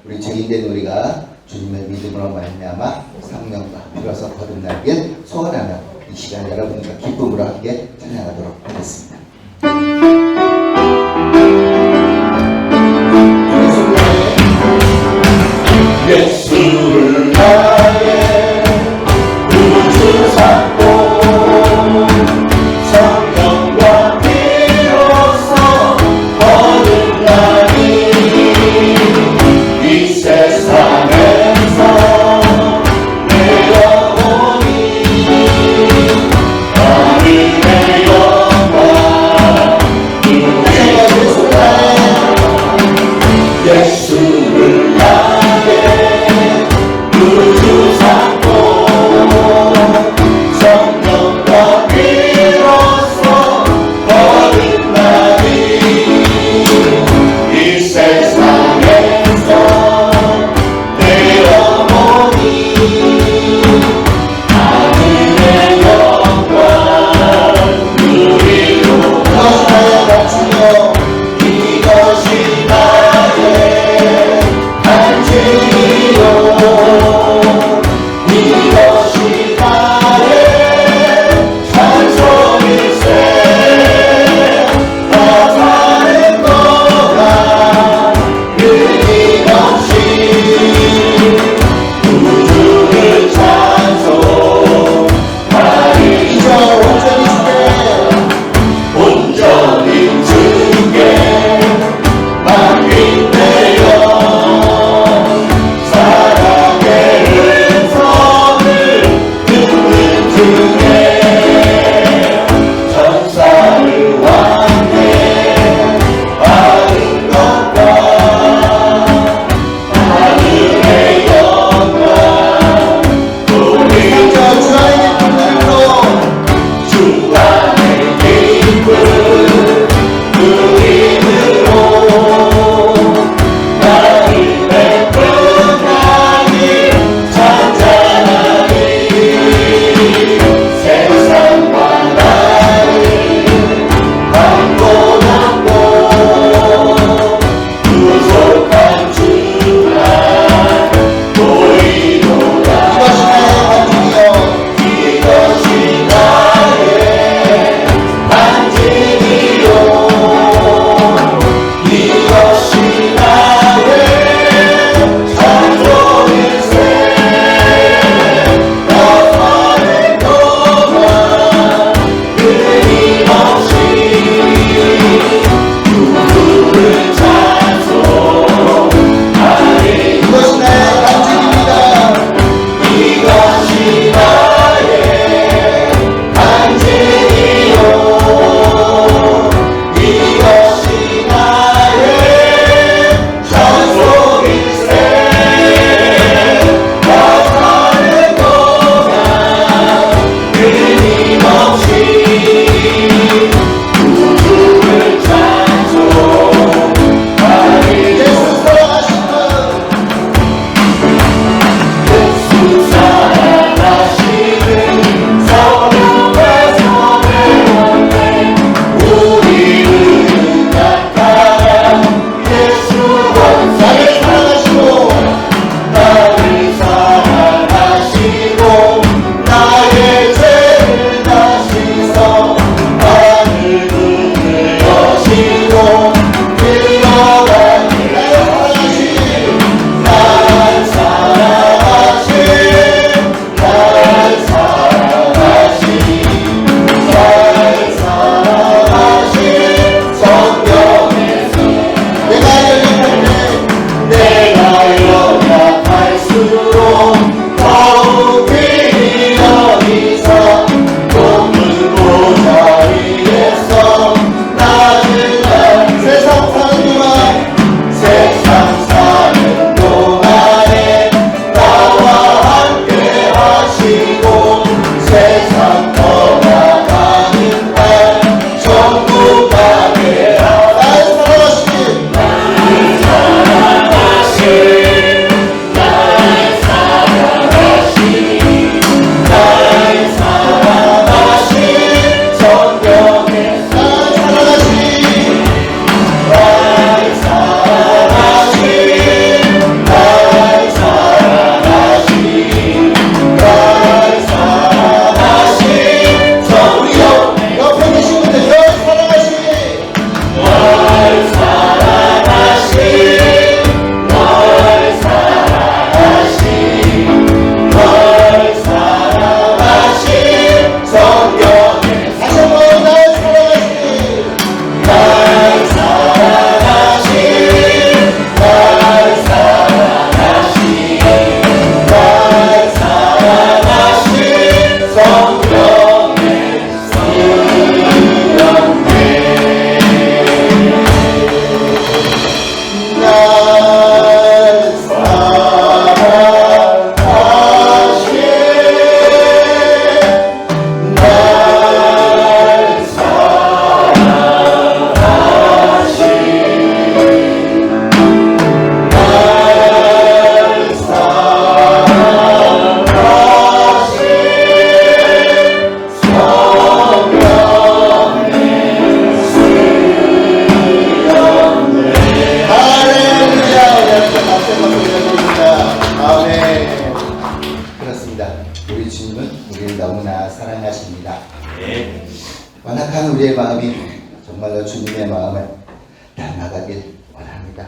우리 증인된 우리가 주님의 믿음으로 말미암아 성령과 비로소 거듭나길 소원하며 이 시간 여러분과 기쁨으로 함께 찬양하도록 하겠습니다. 예수를 나의 구주 삼고 성령과 비로소 거듭나니 이 세상에서 내 영혼이 하늘의 영광 착한 우리의 마음이 정말로 주님의 마음을 닮아가길 원합니다.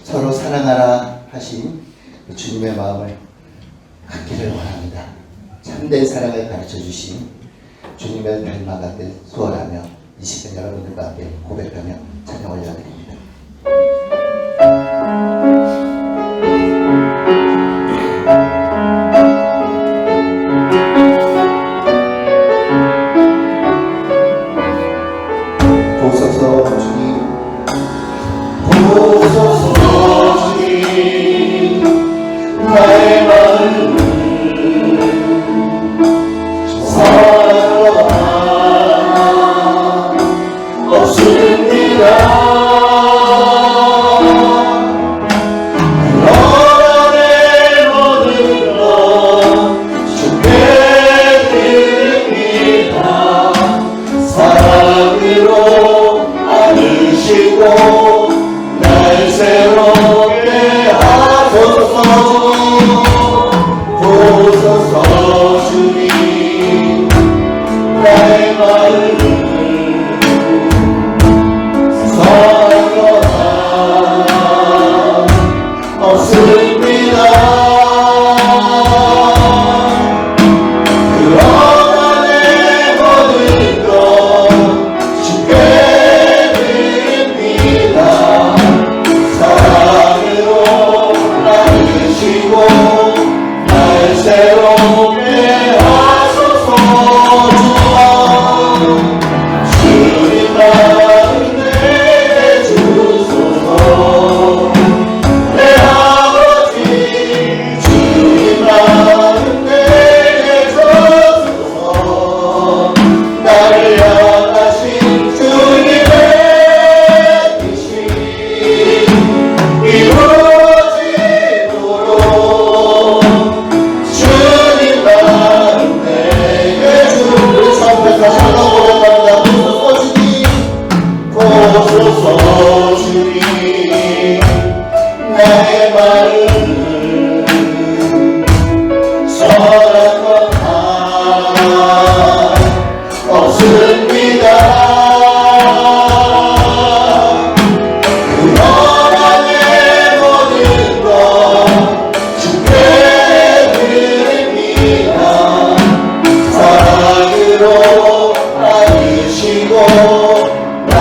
서로 사랑하라 하신 그 주님의 마음을 갖기를 원합니다. 참된 사랑을 가르쳐 주신 주님을 닮아가길 소원하며 이 시간 여러분들과 함께 고백하며 찬양 올려드립니다. 보소서 주님, 보소서 주님, 나의 마음을 사랑하라 없습니다. 그러나 내 모든 것 주께 드립니다. 사랑으로 안으시고 날 새롭게 하소서. 보소서 주님, 나의 마음을 사랑하라 없습니다. 그러나 내 모든 것 주께 드립니다. 사랑으로 안으시고 날 새롭게 하소서. 주님 마음 내게 주소서. 내 아버지 주님 마음 내게 주소서. 나를 향하신 주님의 뜻이 이루어지도록 주님 마음 내게 주소서. 다시 한번 고백합니다. 보소서 주님, 나의 마음을 선한 것 하나 없습니다. 그러나 내 모든 것 주께 드립니다. 사랑으로 안으시고 날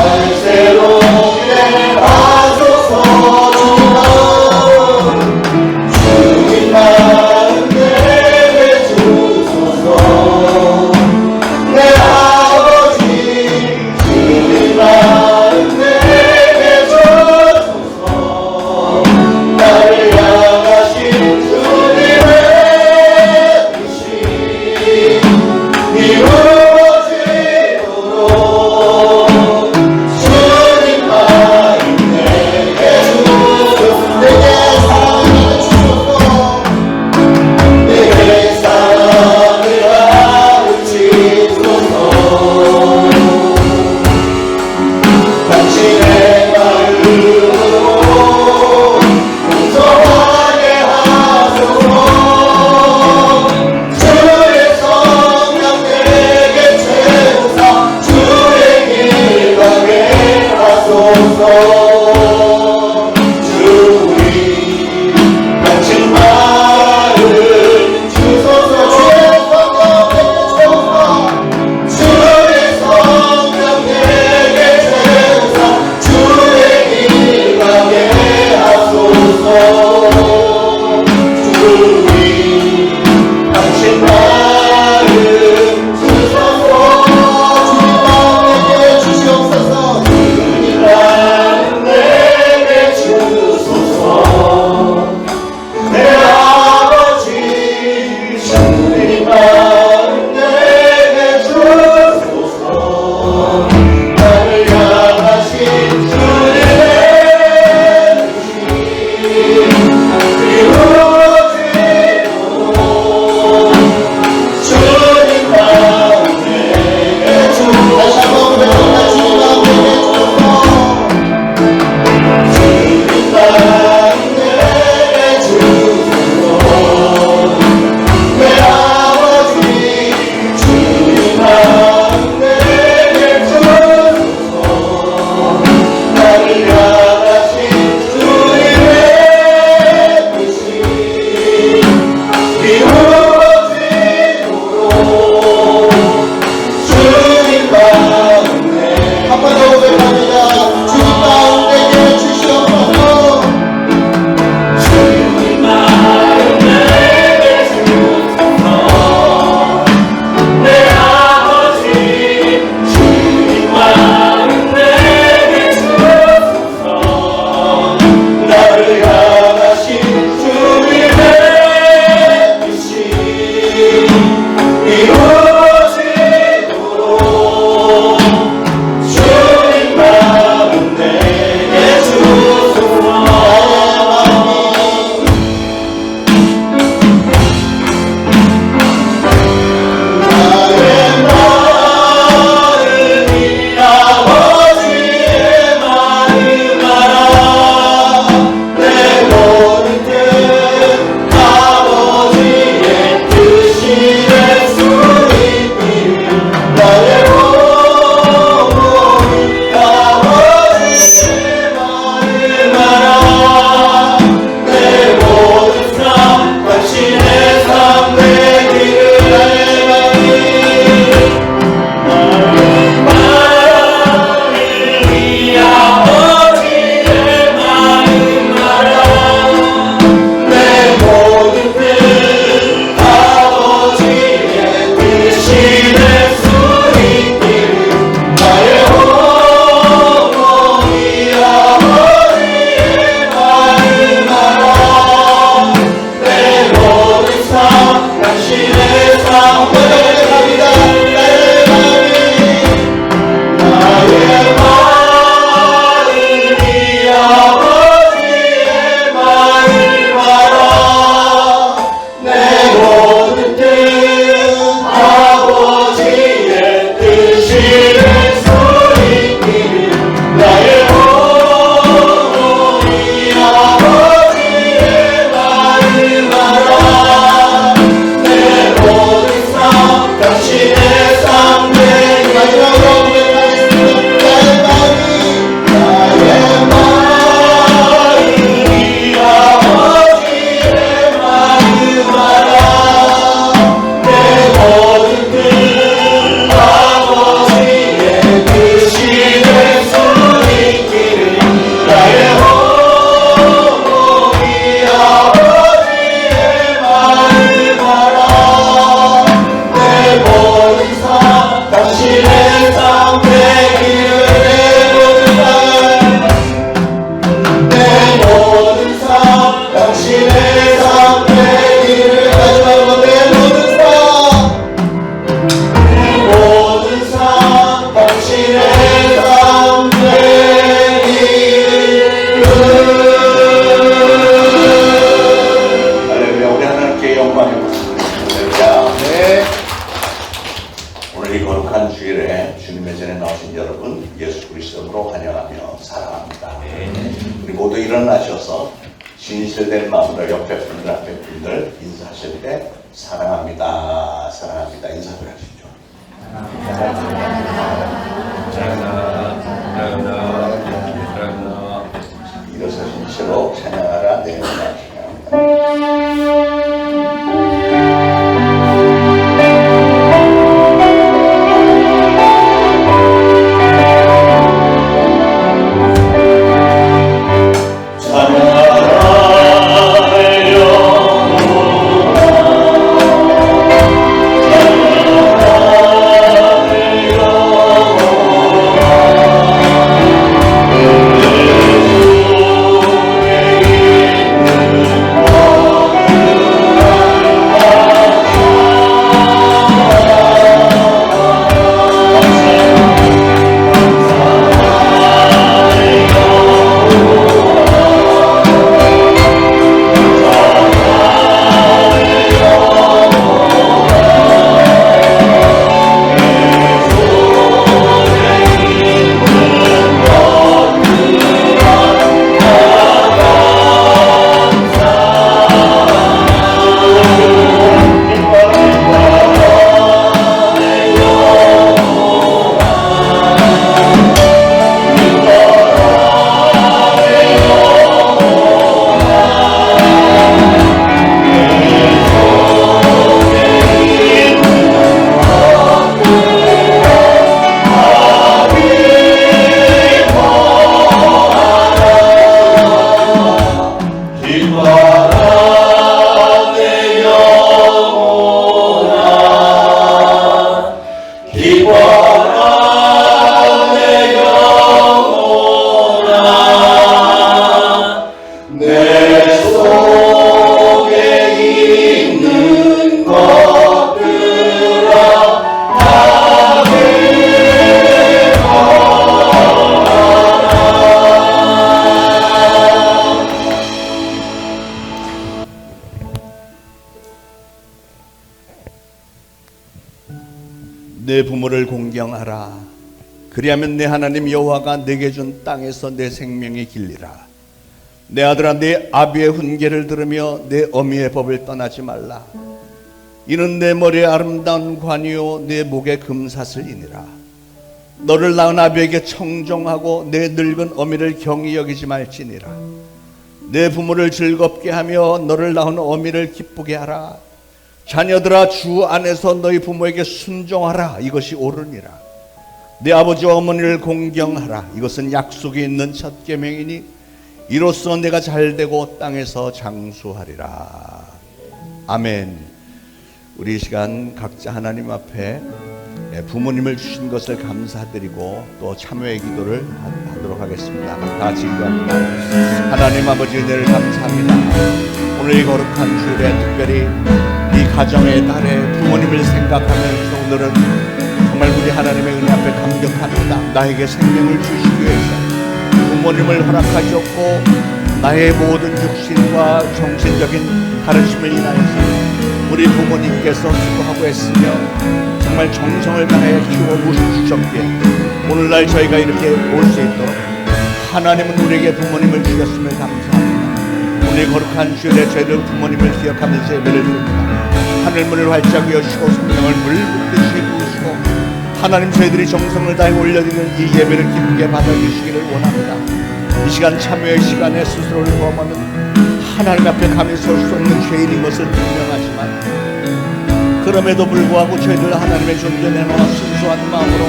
새롭게 하소서. 주님 마음 내게 주소서. 내 아버지 주님 마음 내게 주소서. 나를 향하신 주님의 뜻이 이루어지도록 주님 마음 내게 주소서. 내게 사랑을 가르치소서. 당신의 마음으로 공정하게 하소서. 주의 성령 내게 채우사 주의 길 가게 하소서. 주님 당신 마음 주소서. 주의 성령 내게 채우사 주의 길 가게 하소서. 주님 당신 마음 주소서. 주님 마음 내게 주시옵소서. 주님 마음 내게 주소서. 내 아버지 주님 마음 내게 주소서. 나를 향하신 주님의 뜻이 이루어지도록 주님 마음 내게 주소서. 다시 한번 고백합니다. 주님 마음 내게 주소서. 주님 마음 내게 주소서. 내 아버지 주님 마음 내게 주소서. 진실된 마음으로 옆에 분들 앞에 분들 인사하실 때 사랑합니다 사랑합니다 인사를 하시죠. 일어서신 채로 찬양하라 내 영혼아 찬양합니다. 내 부모를 공경하라. 그리하면 내 하나님 여호와가 내게 준 땅에서 내 생명이 길리라. 내 아들아, 내 아비의 훈계를 들으며 내 어미의 법을 떠나지 말라. 이는 내 머리에 아름다운 관이요 내 목에 금사슬이니라. 너를 낳은 아비에게 청종하고 내 늙은 어미를 경히 여기지 말지니라. 내 부모를 즐겁게 하며 너를 낳은 어미를 기쁘게 하라. 자녀들아, 주 안에서 너희 부모에게 순종하라. 이것이 옳으니라. 내 아버지와 어머니를 공경하라. 이것은 약속이 있는 첫 계명이니 이로써 내가 잘되고 땅에서 장수하리라. 아멘. 우리 이 시간 각자 하나님 앞에 부모님을 주신 것을 감사드리고 또 참회의 기도를 하도록 하겠습니다. 다 같이 기도합니다. 하나님 아버지, 은혜를 감사합니다. 오늘 이 거룩한 주일에 특별히 이 가정의 달에 부모님을 생각하면서 오늘은 정말 우리 하나님의 은혜 앞에 감격합니다. 나에게 생명을 주시기 위해서 부모님을 허락하셨고 나의 모든 육신과 정신적인 가르침을 인하여서 우리 부모님께서 수고하고 했으며 정말 정성을 다해 키워주셨기에 오늘날 저희가 이렇게 올 수 있도록 하나님은 우리에게 부모님을 주셨음을 감사합니다. 오늘 거룩한 주일에 저희들 부모님을 기억하면서 예배를 드립니다. 하늘문을 활짝 여시고 성령을 물붓듯이 부으시고 하나님, 저희들이 정성을 다해 올려드리는 이 예배를 기쁘게 받아주시기를 원합니다. 이 시간 참여의 시간에 스스로를 범하는 하나님 앞에 감히 설 수 없는 죄인인 것은 분명하지만 그럼에도 불구하고 저희들 하나님의 존재 내놓아 순수한 마음으로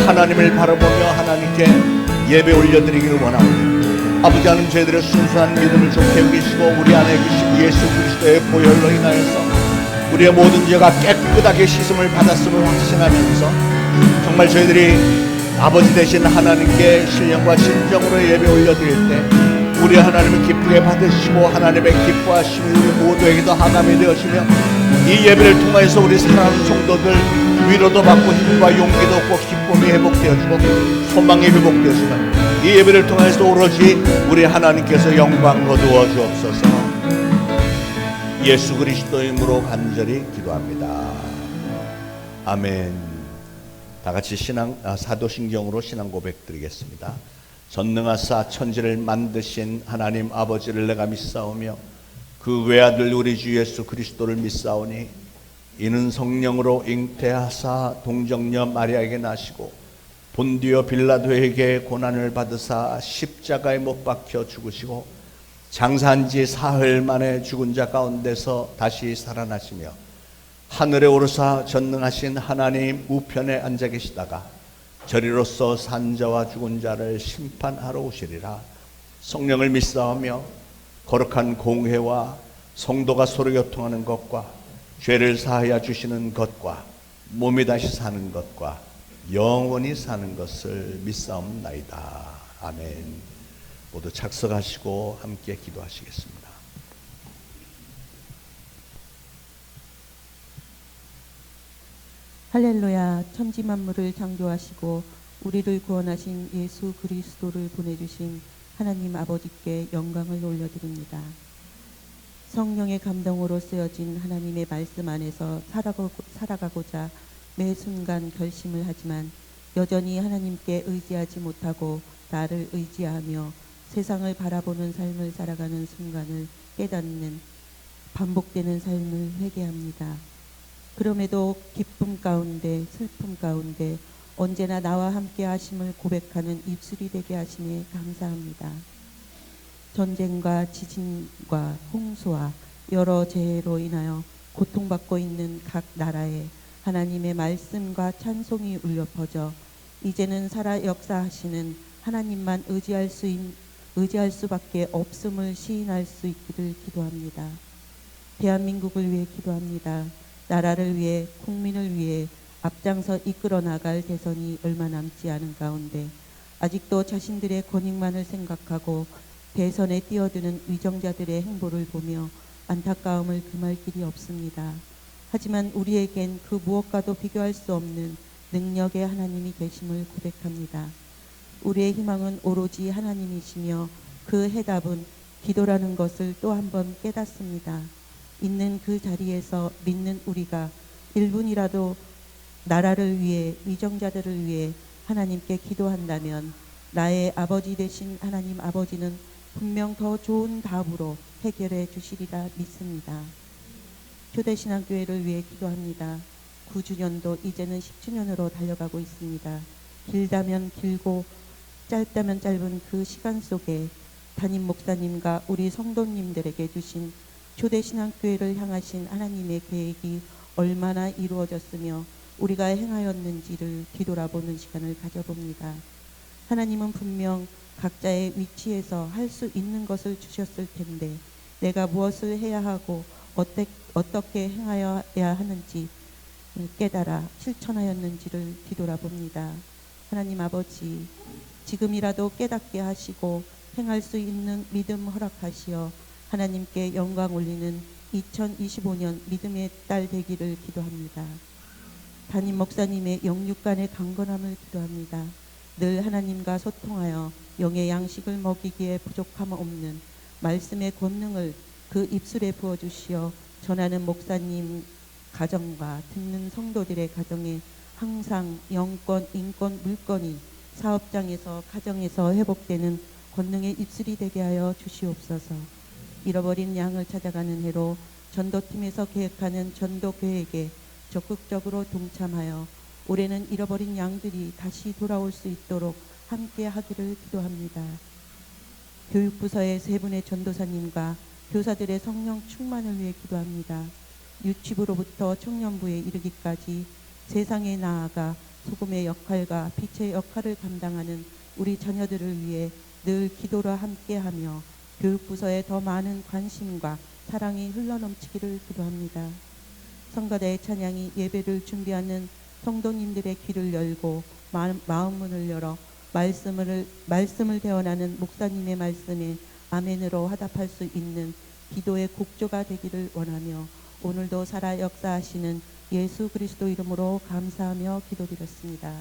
하나님을 바라보며 하나님께 예배 올려드리기를 원합니다. 아버지 하나님, 저희들의 순수한 믿음을 좋게 여기시고 우리 안에 계신 예수 그리스도의 보혈로 인하여서 우리의 모든 죄가 깨끗하게 씻음을 받았음을 확신하면서 정말 저희들이 아버지 되신 하나님께 신령과 진정으로 예배 올려드릴 때 우리 하나님을 기쁘게 받으시고 하나님의 기뻐하심이 우리 모두에게도 하감이 되어지며 이 예배를 통해서 우리 사랑하는 성도들 위로도 받고 힘과 용기도 얻고 기쁨이 회복되어지고 소망이 회복되어지면 이 예배를 통해서 오로지 우리 하나님께서 영광 거두어 주옵소서. 예수 그리스도의 이름으로 간절히 기도합니다. 아멘. 다 같이 사도신경으로 신앙 고백 드리겠습니다. 전능하사 천지를 만드신 하나님 아버지를 내가 믿사오며 그 외아들 우리 주 예수 그리스도를 믿사오니 이는 성령으로 잉태하사 동정녀 마리아에게 나시고 본디오 빌라도에게 고난을 받으사 십자가에 못 박혀 죽으시고 장사한 지 사흘 만에 죽은 자 가운데서 다시 살아나시며 하늘에 오르사 전능하신 하나님 우편에 앉아 계시다가 저리로서 산 자와 죽은 자를 심판하러 오시리라. 성령을 믿사오며 거룩한 공회와 성도가 서로 교통하는 것과 죄를 사하여 주시는 것과 몸이 다시 사는 것과 영원히 사는 것을 믿사옵나이다. 아멘. 모두 착석하시고 함께 기도하시겠습니다. 할렐루야. 천지 만물을 창조하시고 우리를 구원하신 예수 그리스도를 보내주신 하나님 아버지께 영광을 올려드립니다. 성령의 감동으로 쓰여진 하나님의 말씀 안에서 살아가고자 매 순간 결심을 하지만 여전히 하나님께 의지하지 못하고 나를 의지하며 세상을 바라보는 삶을 살아가는 순간을 깨닫는 반복되는 삶을 회개합니다. 그럼에도 기쁨 가운데 슬픔 가운데 언제나 나와 함께 하심을 고백하는 입술이 되게 하심에 감사합니다. 전쟁과 지진과 홍수와 여러 재해로 인하여 고통받고 있는 각 나라에 하나님의 말씀과 찬송이 울려 퍼져 이제는 살아 역사하시는 하나님만 의지할 수밖에 없음을 시인할 수 있기를 기도합니다. 대한민국을 위해 기도합니다. 나라를 위해 국민을 위해 앞장서 이끌어 나갈 대선이 얼마 남지 않은 가운데 아직도 자신들의 권익만을 생각하고 대선에 뛰어드는 위정자들의 행보를 보며 안타까움을 금할 길이 없습니다. 하지만 우리에겐 그 무엇과도 비교할 수 없는 능력의 하나님이 계심을 고백합니다. 우리의 희망은 오로지 하나님이시며 그 해답은 기도라는 것을 또 한 번 깨닫습니다. 있는 그 자리에서 믿는 우리가 1분이라도 나라를 위해 위정자들을 위해 하나님께 기도한다면 나의 아버지 되신 하나님 아버지는 분명 더 좋은 답으로 해결해 주시리라 믿습니다. 교대신앙교회를 위해 기도합니다. 9주년도 이제는 10주년으로 달려가고 있습니다. 길다면 길고 짧다면 짧은 그 시간 속에 담임 목사님과 우리 성도님들에게 주신 초대신앙교회를 향하신 하나님의 계획이 얼마나 이루어졌으며 우리가 행하였는지를 뒤돌아보는 시간을 가져봅니다. 하나님은 분명 각자의 위치에서 할 수 있는 것을 주셨을 텐데 내가 무엇을 해야 하고 어떻게 행하여야 하는지 깨달아 실천하였는지를 뒤돌아봅니다. 하나님 아버지, 지금이라도 깨닫게 하시고 행할 수 있는 믿음 허락하시어 하나님께 영광 올리는 2025년 믿음의 딸 되기를 기도합니다. 담임 목사님의 영육간의 강건함을 기도합니다. 늘 하나님과 소통하여 영의 양식을 먹이기에 부족함 없는 말씀의 권능을 그 입술에 부어주시어 전하는 목사님 가정과 듣는 성도들의 가정에 항상 영권, 인권, 물건이 사업장에서 가정에서 회복되는 권능의 입술이 되게 하여 주시옵소서. 잃어버린 양을 찾아가는 해로 전도팀에서 계획하는 전도 계획에 적극적으로 동참하여 올해는 잃어버린 양들이 다시 돌아올 수 있도록 함께 하기를 기도합니다. 교육부서의 세 분의 전도사님과 교사들의 성령 충만을 위해 기도합니다. 유치부로부터 청년부에 이르기까지 세상에 나아가 소금의 역할과 빛의 역할을 감당하는 우리 자녀들을 위해 늘 기도로 함께하며 교육부서에 더 많은 관심과 사랑이 흘러넘치기를 기도합니다. 성가대의 찬양이 예배를 준비하는 성도님들의 귀를 열고 마음문을 열어 말씀을 대언하는 목사님의 말씀에 아멘으로 화답할 수 있는 기도의 곡조가 되기를 원하며 오늘도 살아 역사하시는 예수 그리스도 이름으로 감사하며 기도드렸습니다.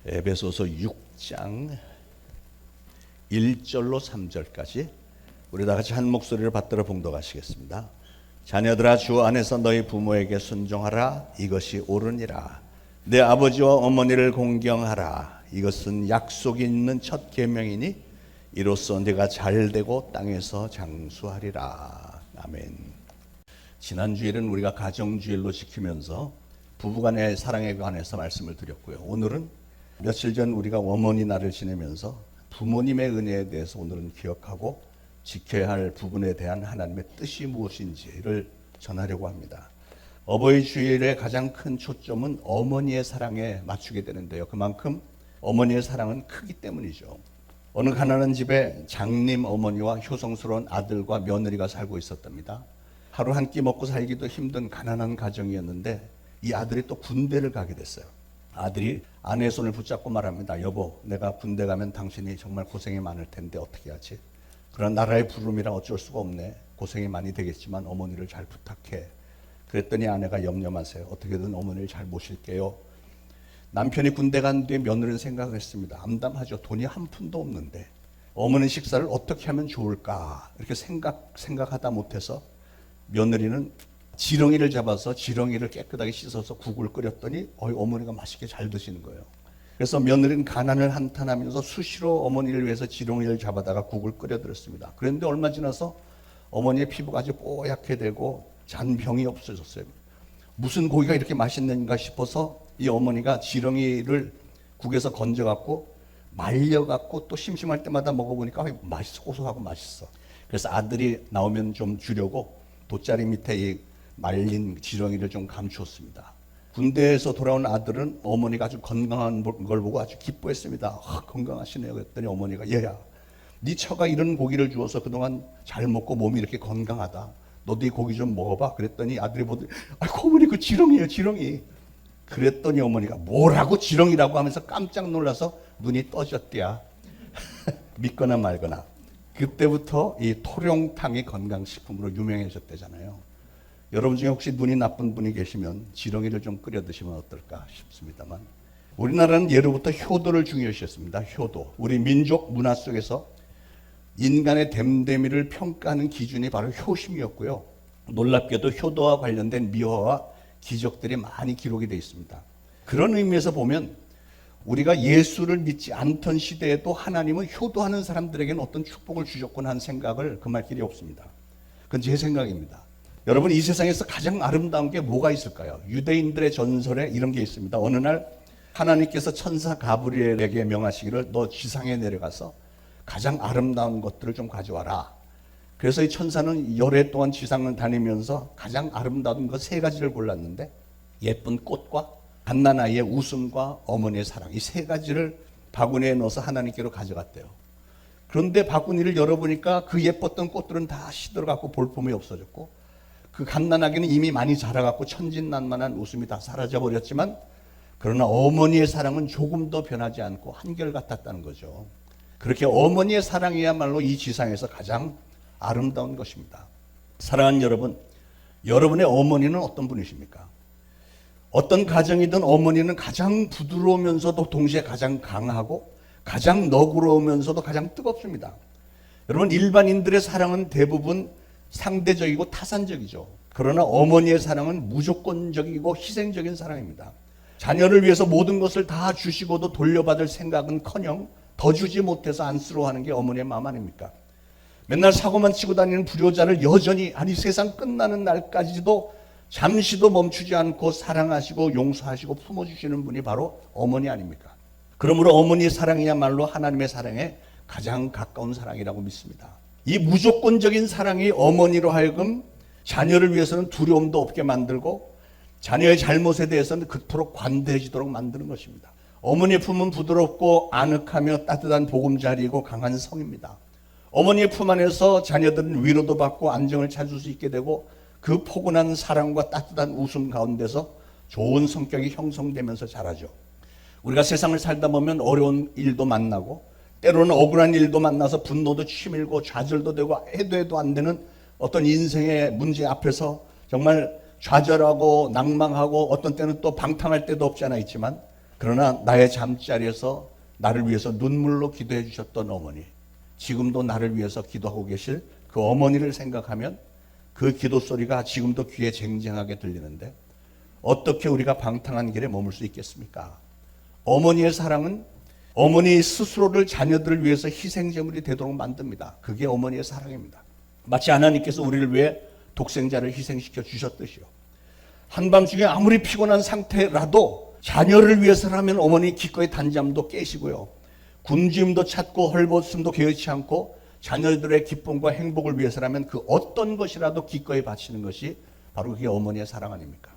에베소서 6장 1절로 3절까지 우리 다 같이 한 목소리를 받들어 봉독하시겠습니다. 자녀들아, 주 안에서 너희 부모에게 순종하라. 이것이 옳으니라. 내 아버지와 어머니를 공경하라. 이것은 약속이 있는 첫 계명이니 이로써 네가 잘되고 땅에서 장수하리라. 아멘. 지난 주일은 우리가 가정주일로 지키면서 부부간의 사랑에 관해서 말씀을 드렸고요. 오늘은 며칠 전 우리가 어머니 날을 지내면서 부모님의 은혜에 대해서 오늘은 기억하고 지켜야 할 부분에 대한 하나님의 뜻이 무엇인지를 전하려고 합니다. 어버이 주일의 가장 큰 초점은 어머니의 사랑에 맞추게 되는데요. 그만큼 어머니의 사랑은 크기 때문이죠. 어느 가난한 집에 장님 어머니와 효성스러운 아들과 며느리가 살고 있었답니다. 하루 한 끼 먹고 살기도 힘든 가난한 가정이었는데 이 아들이 또 군대를 가게 됐어요. 아들이 아내의 손을 붙잡고 말합니다. 여보, 내가 군대 가면 당신이 정말 고생이 많을 텐데 어떻게 하지? 그런 나라의 부름이라 어쩔 수가 없네. 고생이 많이 되겠지만 어머니를 잘 부탁해. 그랬더니 아내가 염려 마세요. 어떻게든 어머니를 잘 모실게요. 남편이 군대 간 뒤에 며느리는 생각을 했습니다. 암담하죠. 돈이 한 푼도 없는데 어머니 식사를 어떻게 하면 좋을까? 이렇게 생각하다 못해서 며느리는 지렁이를 잡아서 지렁이를 깨끗하게 씻어서 국을 끓였더니 어머니가 맛있게 잘 드시는 거예요. 그래서 며느리는 가난을 한탄하면서 수시로 어머니를 위해서 지렁이를 잡아다가 국을 끓여드렸습니다. 그런데 얼마 지나서 어머니의 피부가 아주 뽀얗게 되고 잔병이 없어졌어요. 무슨 고기가 이렇게 맛있는가 싶어서 이 어머니가 지렁이를 국에서 건져갖고 말려갖고 또 심심할 때마다 먹어보니까 맛있어, 고소하고 맛있어. 그래서 아들이 나오면 좀 주려고 돗자리 밑에 이 말린 지렁이를 좀 감추었습니다. 군대에서 돌아온 아들은 어머니가 아주 건강한 걸 보고 아주 기뻐했습니다. 건강하시네요. 그랬더니 어머니가 얘야, 네 처가 이런 고기를 주어서 그동안 잘 먹고 몸이 이렇게 건강하다. 너도 이 고기 좀 먹어봐. 그랬더니 아들이 보더니 아이고 어머니 그 지렁이에요, 지렁이. 그랬더니 어머니가 뭐라고 지렁이라고 하면서 깜짝 놀라서 눈이 떠졌대야. 믿거나 말거나. 그때부터 이 토룡탕이 건강식품으로 유명해졌대잖아요. 여러분 중에 혹시 눈이 나쁜 분이 계시면 지렁이를 좀 끓여 드시면 어떨까 싶습니다만, 우리나라는 예로부터 효도를 중요시했습니다. 효도. 우리 민족 문화 속에서 인간의 됨됨이를 평가하는 기준이 바로 효심이었고요. 놀랍게도 효도와 관련된 미화와 기적들이 많이 기록이 되어 있습니다. 그런 의미에서 보면 우리가 예수를 믿지 않던 시대에도 하나님은 효도하는 사람들에게는 어떤 축복을 주셨구나 하는 생각을 금할 길이 없습니다. 그건 제 생각입니다. 여러분, 이 세상에서 가장 아름다운 게 뭐가 있을까요? 유대인들의 전설에 이런 게 있습니다. 어느 날 하나님께서 천사 가브리엘에게 명하시기를 너 지상에 내려가서 가장 아름다운 것들을 좀 가져와라. 그래서 이 천사는 열해 동안 지상을 다니면서 가장 아름다운 것 3가지를 골랐는데 예쁜 꽃과 갓난아이의 웃음과 어머니의 사랑, 이 3가지를 바구니에 넣어서 하나님께로 가져갔대요. 그런데 바구니를 열어보니까 그 예뻤던 꽃들은 다 시들어갖고 볼품이 없어졌고 그 갓난아기는 이미 많이 자라갖고 천진난만한 웃음이 다 사라져버렸지만 그러나 어머니의 사랑은 조금도 변하지 않고 한결같았다는 거죠. 그렇게 어머니의 사랑이야말로 이 지상에서 가장 아름다운 것입니다. 사랑하는 여러분, 여러분의 어머니는 어떤 분이십니까? 어떤 가정이든 어머니는 가장 부드러우면서도 동시에 가장 강하고 가장 너그러우면서도 가장 뜨겁습니다. 여러분, 일반인들의 사랑은 대부분 상대적이고 타산적이죠. 그러나 어머니의 사랑은 무조건적이고 희생적인 사랑입니다. 자녀를 위해서 모든 것을 다 주시고도 돌려받을 생각은커녕 더 주지 못해서 안쓰러워하는 게 어머니의 마음 아닙니까? 맨날 사고만 치고 다니는 불효자를 여전히 아니 세상 끝나는 날까지도 잠시도 멈추지 않고 사랑하시고 용서하시고 품어주시는 분이 바로 어머니 아닙니까? 그러므로 어머니의 사랑이야말로 하나님의 사랑에 가장 가까운 사랑이라고 믿습니다. 이 무조건적인 사랑이 어머니로 하여금 자녀를 위해서는 두려움도 없게 만들고 자녀의 잘못에 대해서는 그토록 관대해지도록 만드는 것입니다. 어머니의 품은 부드럽고 아늑하며 따뜻한 보금자리이고 강한 성입니다. 어머니의 품 안에서 자녀들은 위로도 받고 안정을 찾을 수 있게 되고 그 포근한 사랑과 따뜻한 웃음 가운데서 좋은 성격이 형성되면서 자라죠. 우리가 세상을 살다 보면 어려운 일도 만나고 때로는 억울한 일도 만나서 분노도 치밀고 좌절도 되고 해도 안 되는 어떤 인생의 문제 앞에서 정말 좌절하고 낭망하고 어떤 때는 또 방탕할 때도 없지 않아 있지만, 그러나 나의 잠자리에서 나를 위해서 눈물로 기도해 주셨던 어머니, 지금도 나를 위해서 기도하고 계실 그 어머니를 생각하면 그 기도 소리가 지금도 귀에 쟁쟁하게 들리는데, 어떻게 우리가 방탕한 길에 머물 수 있겠습니까? 어머니의 사랑은 어머니 스스로를 자녀들을 위해서 희생제물이 되도록 만듭니다. 그게 어머니의 사랑입니다. 마치 하나님께서 우리를 위해 독생자를 희생시켜 주셨듯이요. 한밤중에 아무리 피곤한 상태라도 자녀를 위해서라면 어머니 기꺼이 단잠도 깨시고요. 굶주림도 찾고 헐벗음도 개의치 않고 자녀들의 기쁨과 행복을 위해서라면 그 어떤 것이라도 기꺼이 바치는 것이 바로 그게 어머니의 사랑 아닙니까?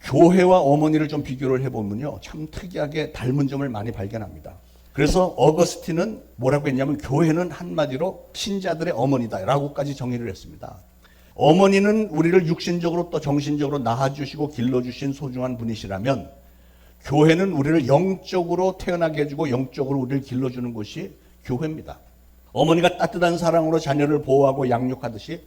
교회와 어머니를 좀 비교를 해보면요, 참 특이하게 닮은 점을 많이 발견합니다. 그래서 어거스틴은 뭐라고 했냐면, 교회는 한마디로 신자들의 어머니다 라고까지 정의를 했습니다. 어머니는 우리를 육신적으로 또 정신적으로 낳아주시고 길러주신 소중한 분이시라면, 교회는 우리를 영적으로 태어나게 해주고 영적으로 우리를 길러주는 곳이 교회입니다. 어머니가 따뜻한 사랑으로 자녀를 보호하고 양육하듯이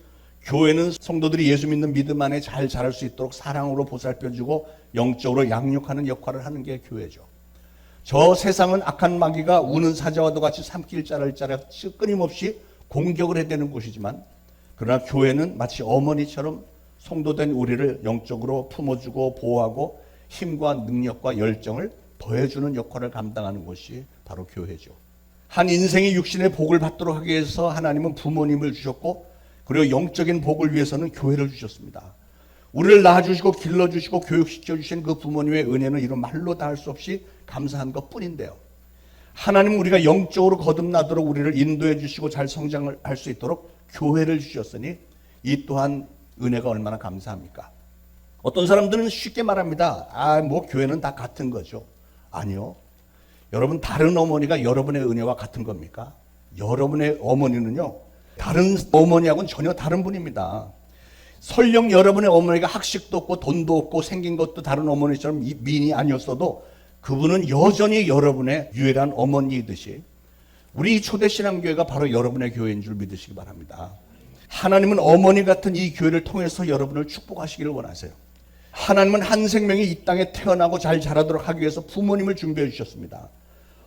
교회는 성도들이 예수 믿는 믿음 안에 잘 자랄 수 있도록 사랑으로 보살펴주고 영적으로 양육하는 역할을 하는 게 교회죠. 저 세상은 악한 마귀가 우는 사자와도 같이 삼킬 자를 끊임없이 공격을 해대는 곳이지만, 그러나 교회는 마치 어머니처럼 성도된 우리를 영적으로 품어주고 보호하고 힘과 능력과 열정을 더해주는 역할을 감당하는 것이 바로 교회죠. 한 인생이 육신의 복을 받도록 하기 위해서 하나님은 부모님을 주셨고, 그리고 영적인 복을 위해서는 교회를 주셨습니다. 우리를 낳아주시고 길러주시고 교육시켜주신 그 부모님의 은혜는 이런 말로 다 할 수 없이 감사한 것뿐인데요, 하나님은 우리가 영적으로 거듭나도록 우리를 인도해 주시고 잘 성장을 할 수 있도록 교회를 주셨으니 이 또한 은혜가 얼마나 감사합니까? 어떤 사람들은 쉽게 말합니다. 교회는 다 같은 거죠. 아니요. 여러분, 다른 어머니가 여러분의 은혜와 같은 겁니까? 여러분의 어머니는요, 다른 어머니하고는 전혀 다른 분입니다. 설령 여러분의 어머니가 학식도 없고 돈도 없고 생긴 것도 다른 어머니처럼 미인이 아니었어도 그분은 여전히 여러분의 유일한 어머니이듯이 우리 초대신앙교회가 바로 여러분의 교회인 줄 믿으시기 바랍니다. 하나님은 어머니 같은 이 교회를 통해서 여러분을 축복하시기를 원하세요. 하나님은 한 생명이 이 땅에 태어나고 잘 자라도록 하기 위해서 부모님을 준비해 주셨습니다.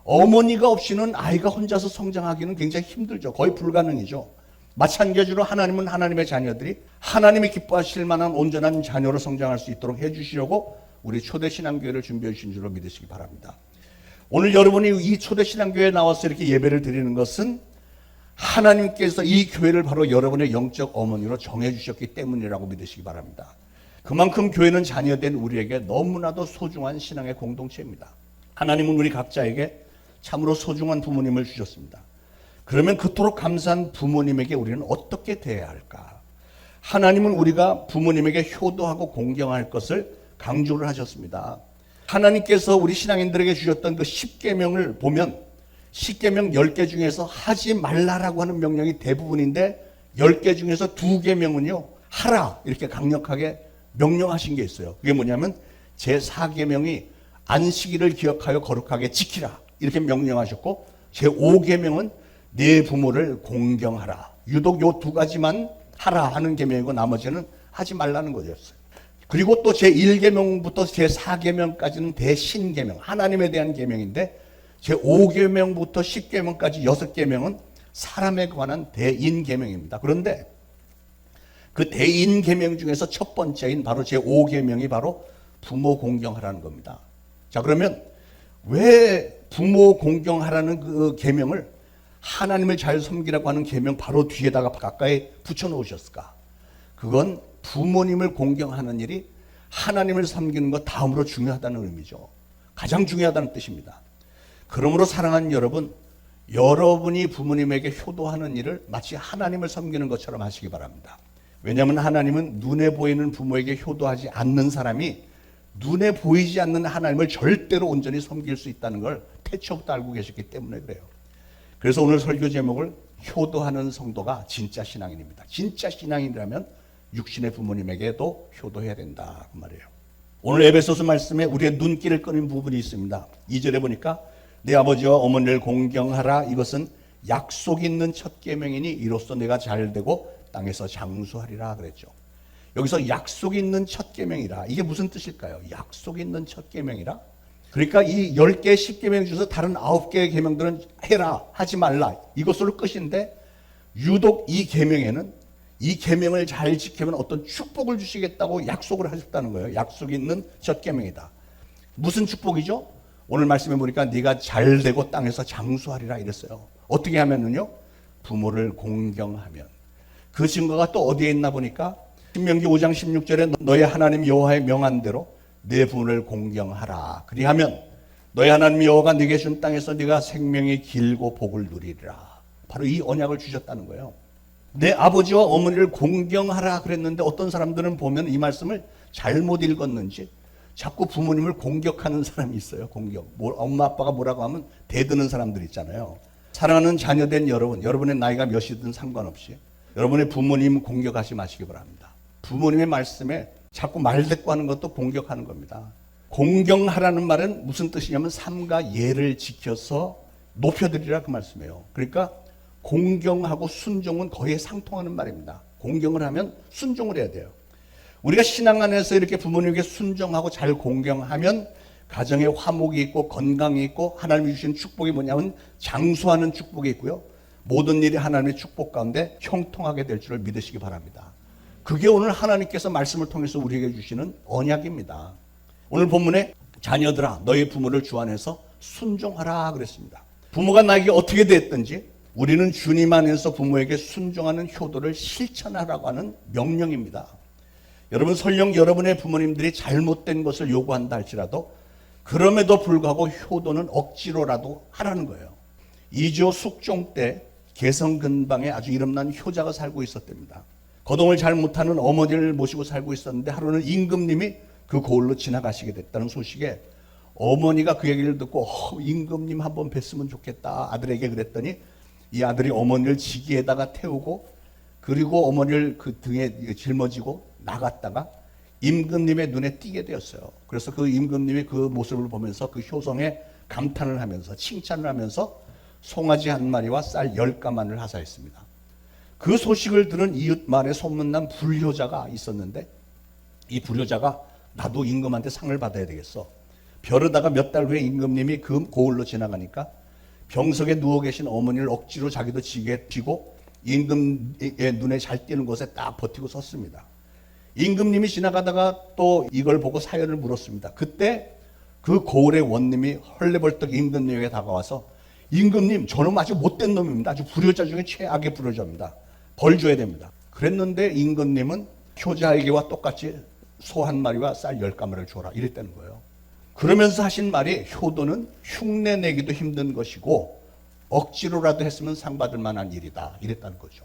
어머니가 없이는 아이가 혼자서 성장하기는 굉장히 힘들죠. 거의 불가능이죠. 마찬가지로 하나님은 하나님의 자녀들이 하나님이 기뻐하실 만한 온전한 자녀로 성장할 수 있도록 해주시려고 우리 초대신앙교회를 준비해 주신 줄로 믿으시기 바랍니다. 오늘 여러분이 이 초대신앙교회에 나와서 이렇게 예배를 드리는 것은 하나님께서 이 교회를 바로 여러분의 영적 어머니로 정해주셨기 때문이라고 믿으시기 바랍니다. 그만큼 교회는 자녀된 우리에게 너무나도 소중한 신앙의 공동체입니다. 하나님은 우리 각자에게 참으로 소중한 부모님을 주셨습니다. 그러면 그토록 감사한 부모님에게 우리는 어떻게 대해야 할까? 하나님은 우리가 부모님에게 효도하고 공경할 것을 강조를 하셨습니다. 하나님께서 우리 신앙인들에게 주셨던 그 10계명을 보면 10계명 10개 중에서 하지 말라라고 하는 명령이 대부분인데 10개 중에서 2계명은요, 하라 이렇게 강력하게 명령하신 게 있어요. 그게 뭐냐면 제4계명이 안식일을 기억하여 거룩하게 지키라 이렇게 명령하셨고, 제5계명은 내 부모를 공경하라. 유독 요 2가지만 하라 하는 계명이고 나머지는 하지 말라는 거였어요. 그리고 또 제1계명부터 제4계명까지는 대신계명, 하나님에 대한 계명인데 제5계명부터 10계명까지 6계명은 사람에 관한 대인계명입니다. 그런데 그 대인계명 중에서 첫 번째인 바로 제5계명이 바로 부모 공경하라는 겁니다. 자, 그러면 왜 부모 공경하라는 그 계명을 하나님을 잘 섬기라고 하는 계명 바로 뒤에다가 가까이 붙여놓으셨을까? 그건 부모님을 공경하는 일이 하나님을 섬기는 것 다음으로 중요하다는 의미죠. 가장 중요하다는 뜻입니다. 그러므로 사랑하는 여러분, 여러분이 부모님에게 효도하는 일을 마치 하나님을 섬기는 것처럼 하시기 바랍니다. 왜냐하면 하나님은 눈에 보이는 부모에게 효도하지 않는 사람이 눈에 보이지 않는 하나님을 절대로 온전히 섬길 수 있다는 걸 태초부터 알고 계셨기 때문에 그래요. 그래서 오늘 설교 제목을 효도하는 성도가 진짜 신앙인입니다. 진짜 신앙인이라면 육신의 부모님에게도 효도해야 된다 그 말이에요. 오늘 에베소서 말씀에 우리의 눈길을 끄는 부분이 있습니다. 2절에 보니까 내 아버지와 어머니를 공경하라. 이것은 약속 있는 첫 계명이니 이로써 내가 잘되고 땅에서 장수하리라 그랬죠. 여기서 약속 있는 첫 계명이라, 이게 무슨 뜻일까요? 약속 있는 첫 계명이라? 그러니까 이 10개 10계명 중에서 다른 9개의 계명들은 해라, 하지 말라, 이것으로 끝인데 유독 이 계명에는 이 계명을 잘 지키면 어떤 축복을 주시겠다고 약속을 하셨다는 거예요. 약속 있는 첫 계명이다. 무슨 축복이죠? 오늘 말씀해 보니까 네가 잘되고 땅에서 장수하리라 이랬어요. 어떻게 하면은요? 부모를 공경하면. 그 증거가 또 어디에 있나 보니까 신명기 5장 16절에 너희 하나님 여호와의 명한 대로 내 부모를 공경하라. 그리하면 너희 하나님 여호와가 네게 준 땅에서 네가 생명이 길고 복을 누리리라. 바로 이 언약을 주셨다는 거예요. 내 아버지와 어머니를 공경하라 그랬는데 어떤 사람들은 보면 이 말씀을 잘못 읽었는지 자꾸 부모님을 공격하는 사람이 있어요. 공격. 엄마 아빠가 뭐라고 하면 대드는 사람들 있잖아요. 사랑하는 자녀된 여러분, 여러분의 나이가 몇이든 상관없이 여러분의 부모님 공격하지 마시기 바랍니다. 부모님의 말씀에 자꾸 말대꾸하는 것도 공격하는 겁니다. 공경하라는 말은 무슨 뜻이냐면 삼가 예를 지켜서 높여드리라 그 말씀이에요. 그러니까 공경하고 순종은 거의 상통하는 말입니다. 공경을 하면 순종을 해야 돼요. 우리가 신앙 안에서 이렇게 부모님에게 순종하고 잘 공경하면 가정에 화목이 있고 건강이 있고 하나님이 주신 축복이 뭐냐면 장수하는 축복이 있고요. 모든 일이 하나님의 축복 가운데 형통하게 될 줄을 믿으시기 바랍니다. 그게 오늘 하나님께서 말씀을 통해서 우리에게 주시는 언약입니다. 오늘 본문에 자녀들아 너희 부모를 주 안에서 순종하라 그랬습니다. 부모가 나에게 어떻게 됐든지 우리는 주님 안에서 부모에게 순종하는 효도를 실천하라고 하는 명령입니다. 여러분 설령 여러분의 부모님들이 잘못된 것을 요구한다 할지라도 그럼에도 불구하고 효도는 억지로라도 하라는 거예요. 이조 숙종 때 개성 근방에 아주 이름난 효자가 살고 있었답니다. 거동을 잘 못하는 어머니를 모시고 살고 있었는데 하루는 임금님이 그 고을로 지나가시게 됐다는 소식에 어머니가 그 얘기를 듣고 임금님 한번 뵀으면 좋겠다 아들에게 그랬더니 이 아들이 어머니를 지기에다가 태우고 그리고 어머니를 그 등에 짊어지고 나갔다가 임금님의 눈에 띄게 되었어요. 그래서 그 임금님이 그 모습을 보면서 그 효성에 감탄을 하면서 칭찬을 하면서 송아지 한 마리와 쌀 10가만을 하사했습니다. 그 소식을 들은 이웃 마을에 소문난 불효자가 있었는데 이 불효자가 나도 임금한테 상을 받아야 되겠어. 벼르다가 몇 달 후에 임금님이 그 고을로 지나가니까 병석에 누워 계신 어머니를 억지로 자기도 지게 쥐고 임금의 눈에 잘 띄는 곳에 딱 버티고 섰습니다. 임금님이 지나가다가 또 이걸 보고 사연을 물었습니다. 그때 그 고을의 원님이 헐레벌떡 임금님에게 다가와서 임금님 저놈 아주 못된 놈입니다. 아주 불효자 중에 최악의 불효자입니다. 벌 줘야 됩니다. 그랬는데 임금님은 효자에게와 똑같이 소 한 마리와 쌀 10가마를 줘라 이랬다는 거예요. 그러면서 하신 말이 효도는 흉내 내기도 힘든 것이고 억지로라도 했으면 상 받을 만한 일이다 이랬다는 거죠.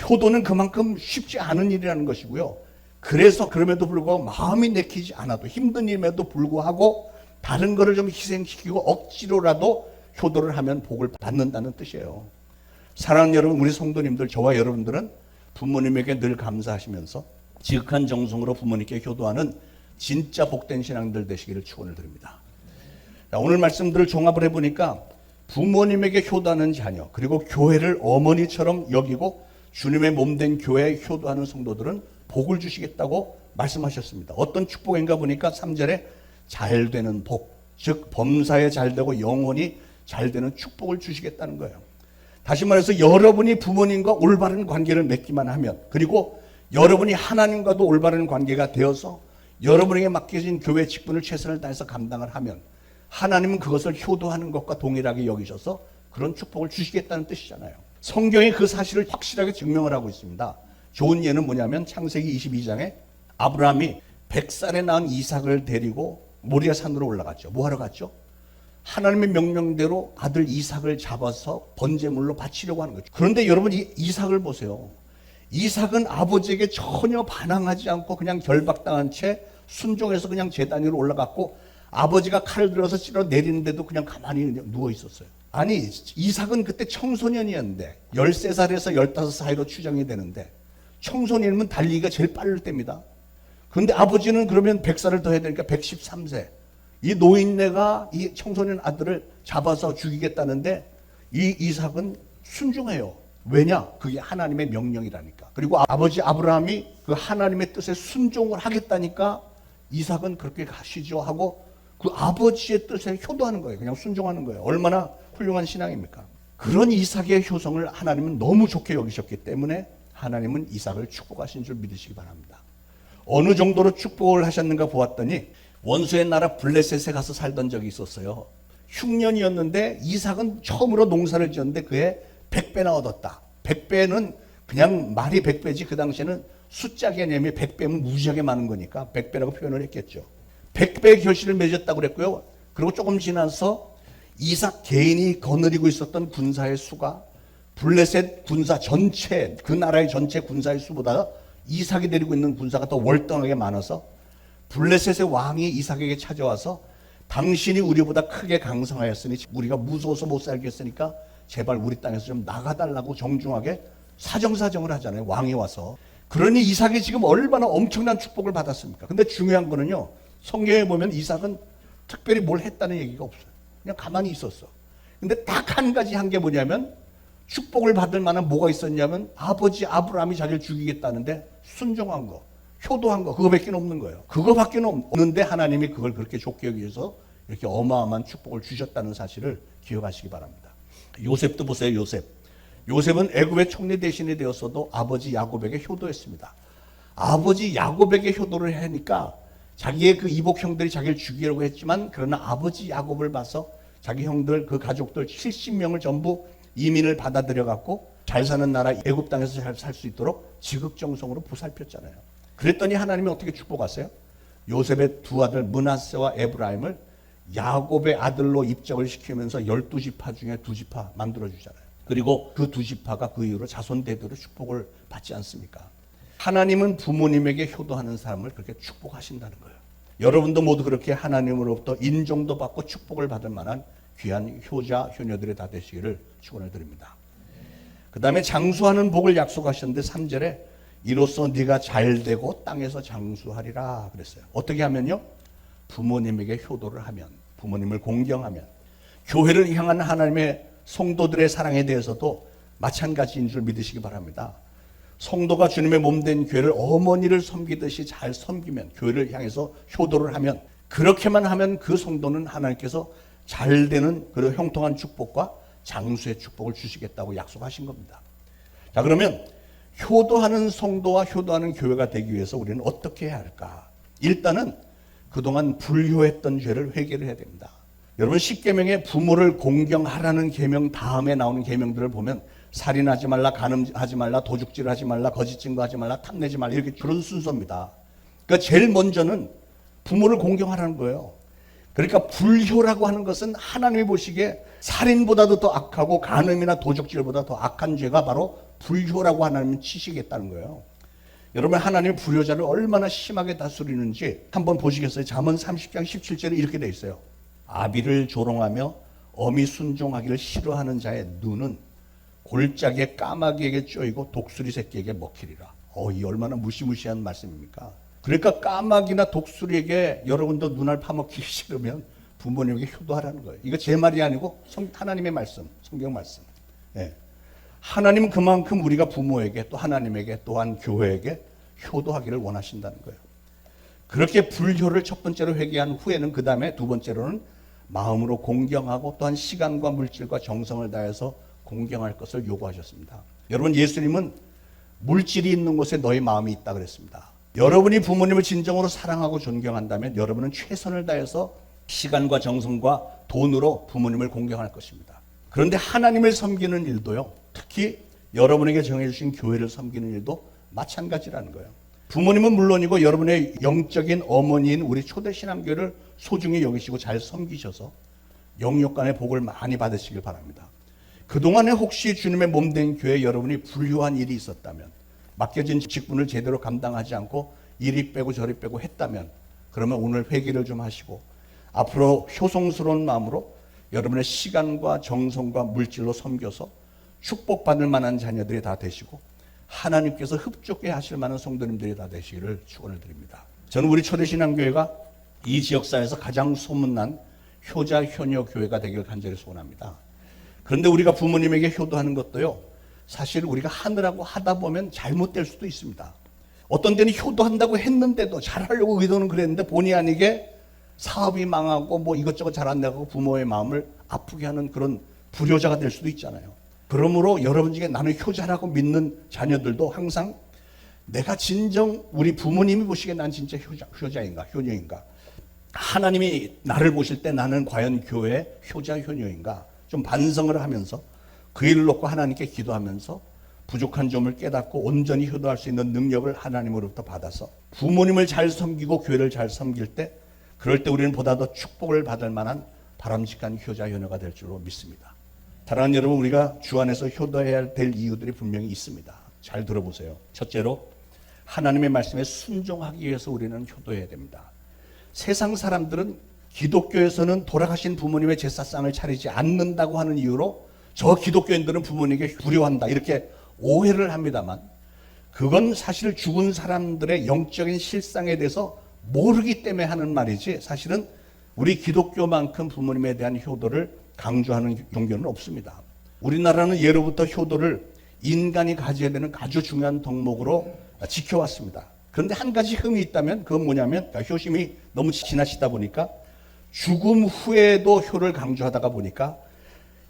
효도는 그만큼 쉽지 않은 일이라는 것이고요. 그래서 그럼에도 불구하고 마음이 내키지 않아도 힘든 일임에도 불구하고 다른 거를 좀 희생시키고 억지로라도 효도를 하면 복을 받는다는 뜻이에요. 사랑하는 여러분, 우리 성도님들, 저와 여러분들은 부모님에게 늘 감사하시면서 지극한 정성으로 부모님께 효도하는 진짜 복된 신앙들 되시기를 축원을 드립니다. 자, 오늘 말씀들을 종합을 해보니까 부모님에게 효도하는 자녀 그리고 교회를 어머니처럼 여기고 주님의 몸된 교회에 효도하는 성도들은 복을 주시겠다고 말씀하셨습니다. 어떤 축복인가 보니까 3절에 잘되는 복, 즉 범사에 잘되고 영혼이 잘되는 축복을 주시겠다는 거예요. 다시 말해서 여러분이 부모님과 올바른 관계를 맺기만 하면 그리고 여러분이 하나님과도 올바른 관계가 되어서 여러분에게 맡겨진 교회 직분을 최선을 다해서 감당을 하면 하나님은 그것을 효도하는 것과 동일하게 여기셔서 그런 축복을 주시겠다는 뜻이잖아요. 성경이 그 사실을 확실하게 증명을 하고 있습니다. 좋은 예는 뭐냐면 창세기 22장에 아브라함이 100살에 낳은 이삭을 데리고 모리아 산으로 올라갔죠. 뭐 하러 갔죠? 하나님의 명령대로 아들 이삭을 잡아서 번제물로 바치려고 하는 거죠. 그런데 여러분 이 이삭을 보세요. 이삭은 아버지에게 전혀 반항하지 않고 그냥 결박당한 채 순종해서 그냥 제단 위로 올라갔고 아버지가 칼을 들어서 찔러 내리는데도 그냥 가만히 누워 있었어요. 아니 이삭은 그때 청소년이었는데 13살에서 15살 사이로 추정이 되는데 청소년이면 달리기가 제일 빠를 때입니다. 그런데 아버지는 그러면 100살을 더 해야 되니까 113세. 이 노인네가 이 청소년 아들을 잡아서 죽이겠다는데 이 이삭은 순종해요. 왜냐? 그게 하나님의 명령이라니까. 그리고 아버지 아브라함이 그 하나님의 뜻에 순종을 하겠다니까 이삭은 그렇게 가시죠 하고 그 아버지의 뜻에 효도하는 거예요. 그냥 순종하는 거예요. 얼마나 훌륭한 신앙입니까? 그런 이삭의 효성을 하나님은 너무 좋게 여기셨기 때문에 하나님은 이삭을 축복하신 줄 믿으시기 바랍니다. 어느 정도로 축복을 하셨는가 보았더니 원수의 나라 블레셋에 가서 살던 적이 있었어요. 흉년이었는데 이삭은 처음으로 농사를 지었는데 그에 100배나 얻었다. 100배는 그냥 말이 100배지 그 당시에는 숫자 개념이 100배면 무지하게 많은 거니까 100배라고 표현을 했겠죠. 100배의 결실을 맺었다고 그랬고요. 그리고 조금 지나서 이삭 개인이 거느리고 있었던 군사의 수가 블레셋 군사 전체, 그 나라의 전체 군사의 수보다 이삭이 데리고 있는 군사가 더 월등하게 많아서 블레셋의 왕이 이삭에게 찾아와서 당신이 우리보다 크게 강성하였으니 우리가 무서워서 못 살겠으니까 제발 우리 땅에서 좀 나가달라고 정중하게 사정사정을 하잖아요. 왕이 와서. 그러니 이삭이 지금 얼마나 엄청난 축복을 받았습니까? 근데 중요한 거는요. 성경에 보면 이삭은 특별히 뭘 했다는 얘기가 없어요. 그냥 가만히 있었어. 근데 딱 한 가지 한 게 뭐냐면 축복을 받을 만한 뭐가 있었냐면 아버지 아브라함이 자기를 죽이겠다는데 순종한 거, 효도한 거, 그거밖에 없는 거예요. 그거밖에 없는데 하나님이 그걸 그렇게 좋게 여기셔서 이렇게 어마어마한 축복을 주셨다는 사실을 기억하시기 바랍니다. 요셉도 보세요. 요셉은 애굽의 총리 대신이 되었어도 아버지 야곱에게 효도했습니다. 아버지 야곱에게 효도를 하니까 자기의 그 이복 형들이 자기를 죽이려고 했지만 그러나 아버지 야곱을 봐서 자기 형들 그 가족들 70명을 전부 이민을 받아들여 갖고 잘 사는 나라 애굽 땅에서 잘 살 수 있도록 지극정성으로 보살폈잖아요. 그랬더니 하나님이 어떻게 축복하세요? 요셉의 두 아들 므낫세와 에브라임을 야곱의 아들로 입적을 시키면서 12지파 중에 2지파 만들어주잖아요. 그리고 그 2지파가 그 이후로 자손 대대로 축복을 받지 않습니까? 하나님은 부모님에게 효도하는 사람을 그렇게 축복하신다는 거예요. 여러분도 모두 그렇게 하나님으로부터 인정도 받고 축복을 받을 만한 귀한 효자, 효녀들이 다 되시기를 축원을 드립니다. 그 다음에 장수하는 복을 약속하셨는데 3절에 이로써 네가 잘되고 땅에서 장수하리라 그랬어요. 어떻게 하면요? 부모님에게 효도를 하면, 부모님을 공경하면, 교회를 향한 하나님의 성도들의 사랑에 대해서도 마찬가지인 줄 믿으시기 바랍니다. 성도가 주님의 몸된 교회를 어머니를 섬기듯이 잘 섬기면, 교회를 향해서 효도를 하면, 그렇게만 하면 그 성도는 하나님께서 잘 되는 그런 형통한 축복과 장수의 축복을 주시겠다고 약속하신 겁니다. 자, 그러면 효도하는 성도와 효도하는 교회가 되기 위해서 우리는 어떻게 해야 할까? 일단은 그동안 불효했던 죄를 회개를 해야 됩니다. 여러분 10계명에 부모를 공경하라는 계명 다음에 나오는 계명들을 보면 살인하지 말라, 간음하지 말라, 도둑질하지 말라, 거짓 증거하지 말라, 탐내지 말라 이렇게 그런 순서입니다. 그러니까 제일 먼저는 부모를 공경하라는 거예요. 그러니까 불효라고 하는 것은 하나님이 보시기에 살인보다도 더 악하고 간음이나 도둑질보다 더 악한 죄가 바로 불효라고 하나님은 치시겠다는 거예요. 여러분 하나님이 불효자를 얼마나 심하게 다스리는지 한번 보시겠어요? 잠언 30장 17절에 이렇게 돼 있어요. 아비를 조롱하며 어미 순종하기를 싫어하는 자의 눈은 골짜기에 까마귀에게 쪼이고 독수리 새끼에게 먹히리라. 이 얼마나 무시무시한 말씀입니까? 그러니까 까마귀나 독수리에게 여러분도 눈알 파먹히기 싫으면 부모님에게 효도하라는 거예요. 이거 제 말이 아니고 하나님의 말씀, 성경 말씀. 네. 하나님은 그만큼 우리가 부모에게 또 하나님에게 또한 교회에게 효도하기를 원하신다는 거예요. 그렇게 불효를 첫 번째로 회개한 후에는 그 다음에 두 번째로는 마음으로 공경하고 또한 시간과 물질과 정성을 다해서 공경할 것을 요구하셨습니다. 여러분 예수님은 물질이 있는 곳에 너의 마음이 있다 그랬습니다. 여러분이 부모님을 진정으로 사랑하고 존경한다면 여러분은 최선을 다해서 시간과 정성과 돈으로 부모님을 공경할 것입니다. 그런데 하나님을 섬기는 일도요. 특히 여러분에게 정해주신 교회를 섬기는 일도 마찬가지라는 거예요. 부모님은 물론이고 여러분의 영적인 어머니인 우리 초대신앙교회를 소중히 여기시고 잘 섬기셔서 영육간의 복을 많이 받으시길 바랍니다. 그동안에 혹시 주님의 몸된 교회에 여러분이 불효한 일이 있었다면 맡겨진 직분을 제대로 감당하지 않고 이리 빼고 저리 빼고 했다면 그러면 오늘 회개를 좀 하시고 앞으로 효성스러운 마음으로 여러분의 시간과 정성과 물질로 섬겨서 축복받을 만한 자녀들이 다 되시고 하나님께서 흡족해 하실 만한 성도님들이 다 되시기를 축원을 드립니다. 저는 우리 초대신앙교회가 이 지역사회에서 가장 소문난 효자 효녀 교회가 되길 간절히 소원합니다. 그런데 우리가 부모님에게 효도하는 것도요, 사실 우리가 하느라고 하다 보면 잘못될 수도 있습니다. 어떤 때는 효도한다고 했는데도 잘하려고 의도는 그랬는데 본의 아니게 사업이 망하고 뭐 이것저것 잘 안 되고 부모의 마음을 아프게 하는 그런 불효자가 될 수도 있잖아요. 그러므로 여러분 중에 나는 효자라고 믿는 자녀들도 항상 내가 진정 우리 부모님이 보시기에 난 진짜 효자인가 효녀인가, 하나님이 나를 보실 때 나는 과연 교회 효자 효녀인가 좀 반성을 하면서 그 일을 놓고 하나님께 기도하면서 부족한 점을 깨닫고 온전히 효도할 수 있는 능력을 하나님으로부터 받아서 부모님을 잘 섬기고 교회를 잘 섬길 때, 그럴 때 우리는 보다 더 축복을 받을 만한 바람직한 효자 효녀가 될 줄로 믿습니다. 사랑하는 여러분, 우리가 주 안에서 효도해야 될 이유들이 분명히 있습니다. 잘 들어보세요. 첫째로 하나님의 말씀에 순종하기 위해서 우리는 효도해야 됩니다. 세상 사람들은 기독교에서는 돌아가신 부모님의 제사상을 차리지 않는다고 하는 이유로 저 기독교인들은 부모님에게 불효한다 이렇게 오해를 합니다만, 그건 사실 죽은 사람들의 영적인 실상에 대해서 모르기 때문에 하는 말이지, 사실은 우리 기독교만큼 부모님에 대한 효도를 강조하는 종교는 없습니다. 우리나라는 예로부터 효도를 인간이 가져야 되는 아주 중요한 덕목으로 지켜왔습니다. 그런데 한 가지 흠이 있다면 그건 뭐냐면, 효심이 너무 지나치다 보니까 죽음 후에도 효를 강조하다가 보니까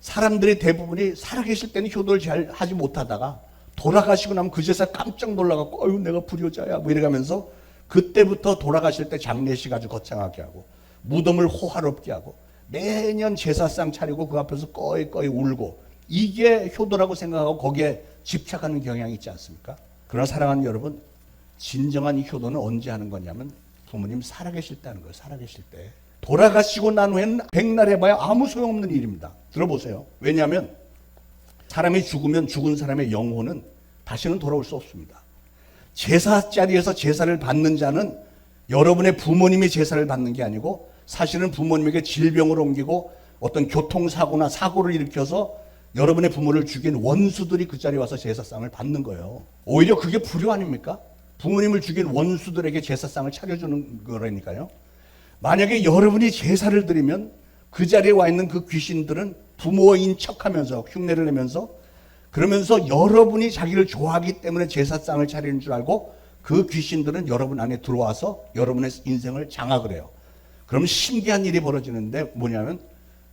사람들이 대부분이 살아계실 때는 효도를 잘 하지 못하다가 돌아가시고 나면 그제서 깜짝 놀라갖고 어휴 내가 불효자야 뭐 이래가면서 그때부터 돌아가실 때 장례식 아주 거창하게 하고 무덤을 호화롭게 하고 매년 제사상 차리고 그 앞에서 꺼이꺼이 울고, 이게 효도라고 생각하고 거기에 집착하는 경향이 있지 않습니까? 그러나 사랑하는 여러분, 진정한 효도는 언제 하는 거냐면 부모님 살아계실 때 하는 거예요. 살아계실 때. 돌아가시고 난 후에는 백날 해봐야 아무 소용없는 일입니다. 들어보세요. 왜냐하면 사람이 죽으면 죽은 사람의 영혼은 다시는 돌아올 수 없습니다. 제사 자리에서 제사를 받는 자는 여러분의 부모님이 제사를 받는 게 아니고 사실은 부모님에게 질병을 옮기고 어떤 교통사고나 사고를 일으켜서 여러분의 부모를 죽인 원수들이 그 자리에 와서 제사상을 받는 거예요. 오히려 그게 불효 아닙니까? 부모님을 죽인 원수들에게 제사상을 차려주는 거라니까요. 만약에 여러분이 제사를 드리면 그 자리에 와 있는 그 귀신들은 부모인 척하면서 흉내를 내면서 그러면서 여러분이 자기를 좋아하기 때문에 제사상을 차리는 줄 알고 그 귀신들은 여러분 안에 들어와서 여러분의 인생을 장악을 해요. 그럼 신기한 일이 벌어지는데 뭐냐면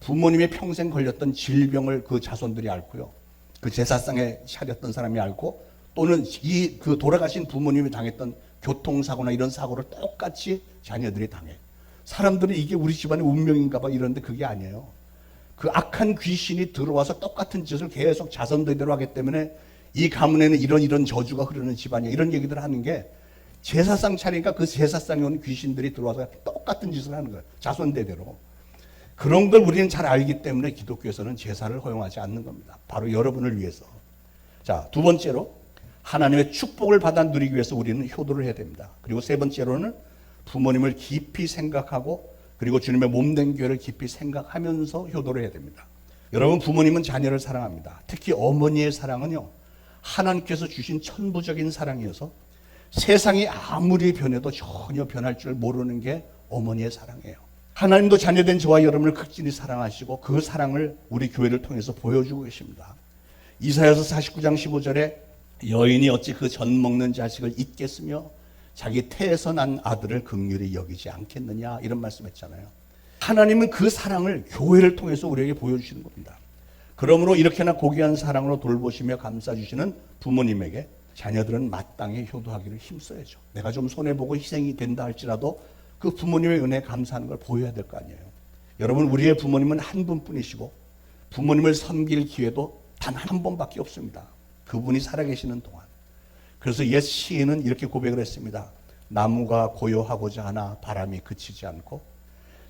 부모님의 평생 걸렸던 질병을 그 자손들이 앓고요. 그 제사상에 차렸던 사람이 앓고, 또는 그 돌아가신 부모님이 당했던 교통사고나 이런 사고를 똑같이 자녀들이 당해요. 사람들은 이게 우리 집안의 운명인가 봐 이러는데 그게 아니에요. 그 악한 귀신이 들어와서 똑같은 짓을 계속 자손들대로 하기 때문에 이 가문에는 이런 저주가 흐르는 집안이야 이런 얘기들을 하는 게, 제사상 차리니까 그 제사상에 온 귀신들이 들어와서 똑같은 짓을 하는 거예요. 자손대대로. 그런 걸 우리는 잘 알기 때문에 기독교에서는 제사를 허용하지 않는 겁니다. 바로 여러분을 위해서. 자, 두 번째로 하나님의 축복을 받아 누리기 위해서 우리는 효도를 해야 됩니다. 그리고 세 번째로는 부모님을 깊이 생각하고 그리고 주님의 몸된 교회를 깊이 생각하면서 효도를 해야 됩니다. 여러분, 부모님은 자녀를 사랑합니다. 특히 어머니의 사랑은요, 하나님께서 주신 천부적인 사랑이어서 세상이 아무리 변해도 전혀 변할 줄 모르는 게 어머니의 사랑이에요. 하나님도 자녀된 저와 여러분을 극진히 사랑하시고 그 사랑을 우리 교회를 통해서 보여주고 계십니다. 이사야서 49장 15절에 여인이 어찌 그 젖 먹는 자식을 잊겠으며 자기 태에서 난 아들을 긍휼히 여기지 않겠느냐 이런 말씀했잖아요. 하나님은 그 사랑을 교회를 통해서 우리에게 보여주시는 겁니다. 그러므로 이렇게나 고귀한 사랑으로 돌보시며 감싸주시는 부모님에게 자녀들은 마땅히 효도하기를 힘써야죠. 내가 좀 손해보고 희생이 된다 할지라도 그 부모님의 은혜에 감사하는 걸 보여야 될 거 아니에요. 여러분, 우리의 부모님은 한 분뿐이시고 부모님을 섬길 기회도 단 한 번밖에 없습니다. 그분이 살아계시는 동안. 그래서 옛 시인은 이렇게 고백을 했습니다. 나무가 고요하고자 하나 바람이 그치지 않고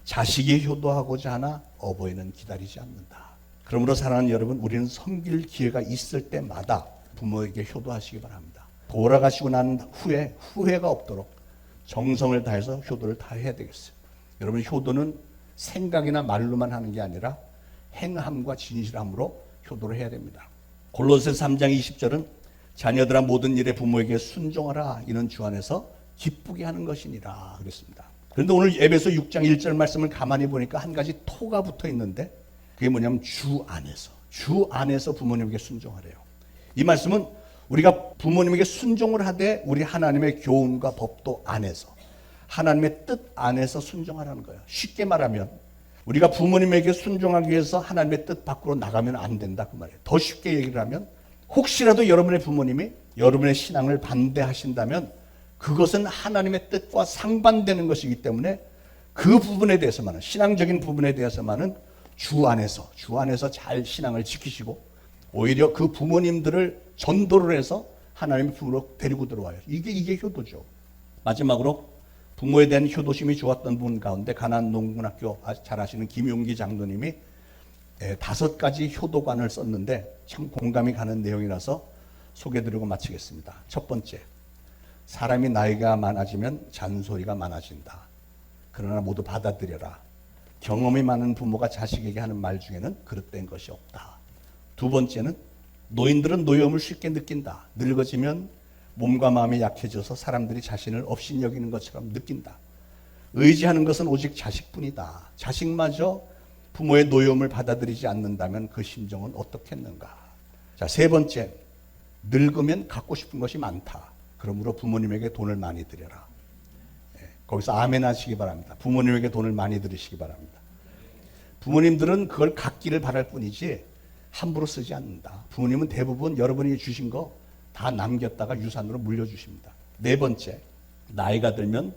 자식이 효도하고자 하나 어버이는 기다리지 않는다. 그러므로 사랑하는 여러분, 우리는 섬길 기회가 있을 때마다 부모에게 효도하시기 바랍니다. 돌아가시고 난 후에 후회가 없도록 정성을 다해서 효도를 다 해야 되겠어요. 여러분, 효도는 생각이나 말로만 하는 게 아니라 행함과 진실함으로 효도를 해야 됩니다. 골로새서 3장 20절은 자녀들아 모든 일에 부모에게 순종하라 이는 주 안에서 기쁘게 하는 것이니라 그랬습니다. 그런데 오늘 에베소 6장 1절 말씀을 가만히 보니까 한 가지 토가 붙어 있는데 그게 뭐냐면 주 안에서 부모님에게 순종하래요. 이 말씀은 우리가 부모님에게 순종을 하되 우리 하나님의 교훈과 법도 안에서 하나님의 뜻 안에서 순종하라는 거예요. 쉽게 말하면 우리가 부모님에게 순종하기 위해서 하나님의 뜻 밖으로 나가면 안 된다 그 말이에요. 더 쉽게 얘기를 하면 혹시라도 여러분의 부모님이 여러분의 신앙을 반대하신다면 그것은 하나님의 뜻과 상반되는 것이기 때문에 그 부분에 대해서만은 신앙적인 부분에 대해서만은 주 안에서 잘 신앙을 지키시고 오히려 그 부모님들을 전도를 해서 하나님의 부모로 데리고 들어와요. 이게 효도죠. 마지막으로 부모에 대한 효도심이 좋았던 분 가운데 가난농군학교 잘 아시는 김용기 장로님이 5가지 효도관을 썼는데 참 공감이 가는 내용이라서 소개드리고 마치겠습니다. 첫 번째, 사람이 나이가 많아지면 잔소리가 많아진다. 그러나 모두 받아들여라. 경험이 많은 부모가 자식에게 하는 말 중에는 그릇된 것이 없다. 두 번째는 노인들은 노여움을 쉽게 느낀다. 늙어지면 몸과 마음이 약해져서 사람들이 자신을 업신여기는 것처럼 느낀다. 의지하는 것은 오직 자식뿐이다. 자식마저 부모의 노여움을 받아들이지 않는다면 그 심정은 어떻겠는가. 자, 세 번째, 늙으면 갖고 싶은 것이 많다. 그러므로 부모님에게 돈을 많이 드려라. 거기서 아멘 하시기 바랍니다. 부모님에게 돈을 많이 드리시기 바랍니다. 부모님들은 그걸 갖기를 바랄 뿐이지 함부로 쓰지 않는다. 부모님은 대부분 여러분이 주신 거 다 남겼다가 유산으로 물려주십니다. 네 번째, 나이가 들면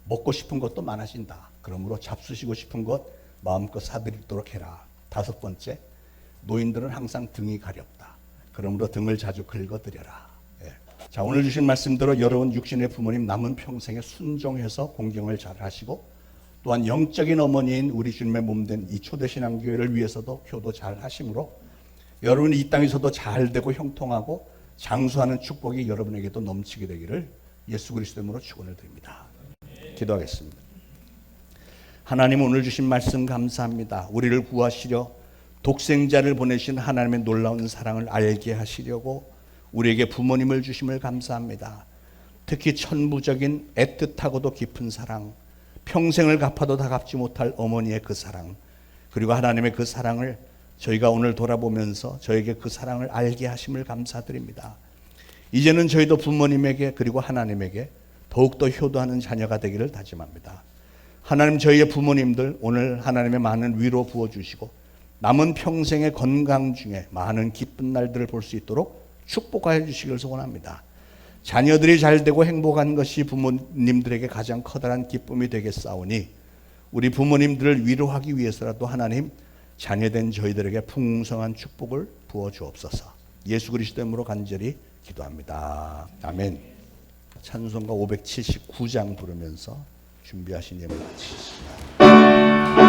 먹고 싶은 것도 많아진다. 그러므로 잡수시고 싶은 것 마음껏 사드리도록 해라. 다섯 번째, 노인들은 항상 등이 가렵다. 그러므로 등을 자주 긁어드려라. 자, 오늘 주신 말씀대로 여러분 육신의 부모님 남은 평생에 순종해서 공경을 잘 하시고 또한 영적인 어머니인 우리 주님의 몸된 이 초대신앙교회를 위해서도 효도 잘 하심으로 여러분이 이 땅에서도 잘 되고 형통하고 장수하는 축복이 여러분에게도 넘치게 되기를 예수 그리스도의 이름으로 축원을 드립니다. 기도하겠습니다. 하나님, 오늘 주신 말씀 감사합니다. 우리를 구하시려 독생자를 보내신 하나님의 놀라운 사랑을 알게 하시려고 우리에게 부모님을 주심을 감사합니다. 특히 천부적인 애틋하고도 깊은 사랑, 평생을 갚아도 다 갚지 못할 어머니의 그 사랑, 그리고 하나님의 그 사랑을 저희가 오늘 돌아보면서 저에게 그 사랑을 알게 하심을 감사드립니다. 이제는 저희도 부모님에게 그리고 하나님에게 더욱더 효도하는 자녀가 되기를 다짐합니다. 하나님, 저희의 부모님들 오늘 하나님의 많은 위로 부어주시고 남은 평생의 건강 중에 많은 기쁜 날들을 볼 수 있도록 축복하여 주시기를 소원합니다. 자녀들이 잘 되고 행복한 것이 부모님들에게 가장 커다란 기쁨이 되겠사오니 우리 부모님들을 위로하기 위해서라도 하나님, 자녀된 저희들에게 풍성한 축복을 부어 주옵소서. 예수 그리스도의 이름으로 간절히 기도합니다. 아멘. 찬송가 579장 부르면서 준비하신 예물 마치겠습니다.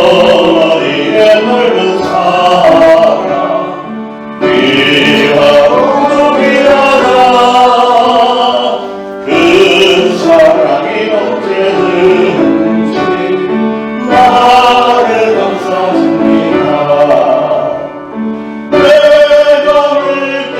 어머니의 넓은 사랑 위하고 위하다. 그 사랑이 언제든지 나를 감싸줍니다. 내가 올 때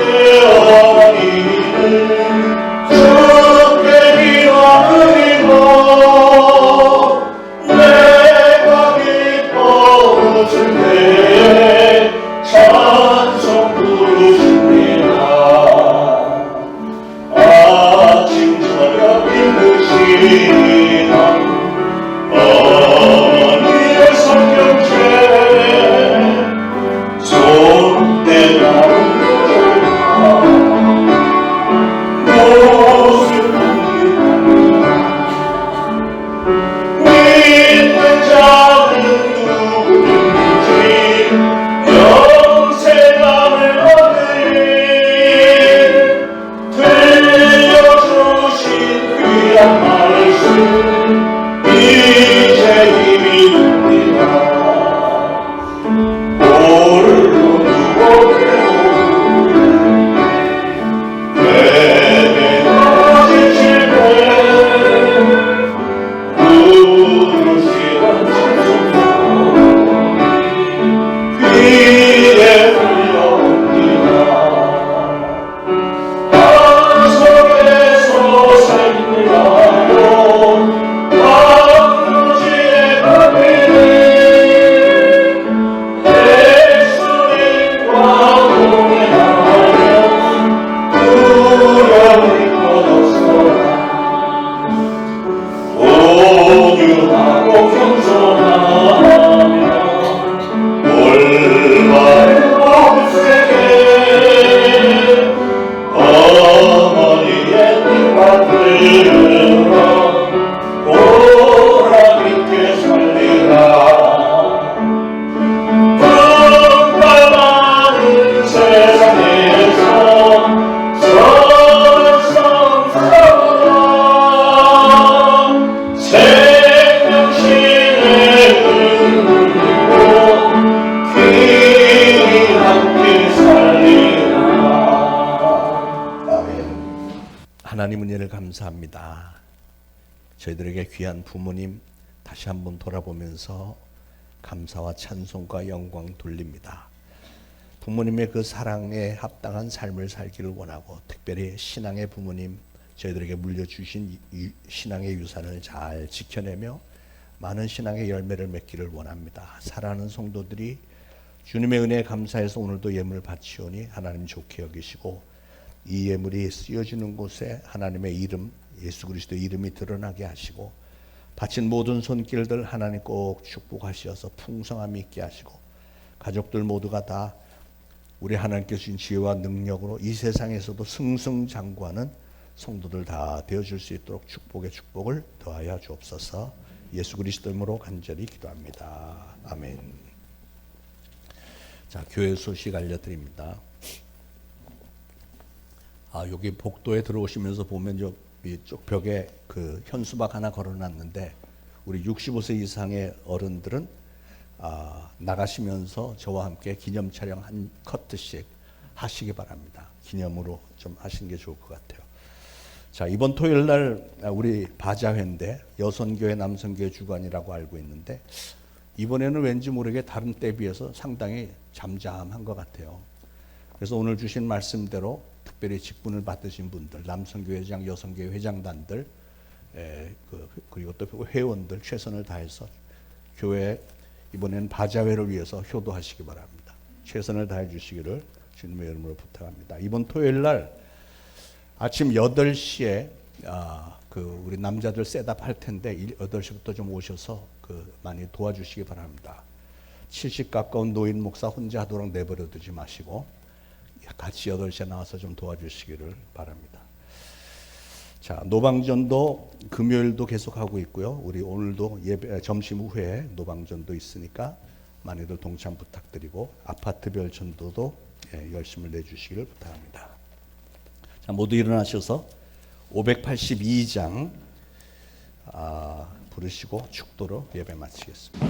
은혜를 감사합니다. 저희들에게 귀한 부모님 다시 한번 돌아보면서 감사와 찬송과 영광 돌립니다. 부모님의 그 사랑에 합당한 삶을 살기를 원하고, 특별히 신앙의 부모님 저희들에게 물려주신 신앙의 유산을 잘 지켜내며 많은 신앙의 열매를 맺기를 원합니다. 사랑하는 성도들이 주님의 은혜에 감사해서 오늘도 예물을 바치오니 하나님 좋게 여기시고, 이 예물이 쓰여지는 곳에 하나님의 이름, 예수 그리스도의 이름이 드러나게 하시고, 바친 모든 손길들 하나님 꼭 축복하셔서 풍성함이 있게 하시고, 가족들 모두가 다 우리 하나님께서 주신 지혜와 능력으로 이 세상에서도 승승장구하는 성도들 다 되어줄 수 있도록 축복의 축복을 더하여 주옵소서. 예수 그리스도 이름으로 간절히 기도합니다. 아멘. 자, 교회 소식 알려드립니다. 여기 복도에 들어오시면서 보면 이쪽 벽에 그 현수막 하나 걸어놨는데, 우리 65세 이상의 어른들은 나가시면서 저와 함께 기념 촬영 한 커트씩 하시기 바랍니다. 기념으로 좀 하시는 게 좋을 것 같아요. 자, 이번 토요일 날 우리 바자회인데 여선교회 남선교회 주관이라고 알고 있는데, 이번에는 왠지 모르게 다른 때에 비해서 상당히 잠잠한 것 같아요. 그래서 오늘 주신 말씀대로 특별히 직분을 받으신 분들, 남선교회 회장, 여선교회 회장단들, 그리고 또 회원들 최선을 다해서 교회 이번에는 바자회를 위해서 효도하시기 바랍니다. 최선을 다해 주시기를 주님의 이름으로 부탁합니다. 이번 토요일 날 아침 8시에 우리 남자들 셋업 할 텐데 8시부터 좀 오셔서 많이 도와주시기 바랍니다. 70 가까운 노인 목사 혼자 하도록 내버려 두지 마시고 같이 8시에 나와서 좀 도와주시기를 바랍니다. 자, 노방전도 금요일도 계속하고 있고요. 우리 오늘도 예배 점심 후에 노방전도 있으니까 많이들 동참 부탁드리고, 아파트별 전도도 열심을 내주시기를 부탁합니다. 자, 모두 일어나셔서 582장 부르시고 축도로 예배 마치겠습니다.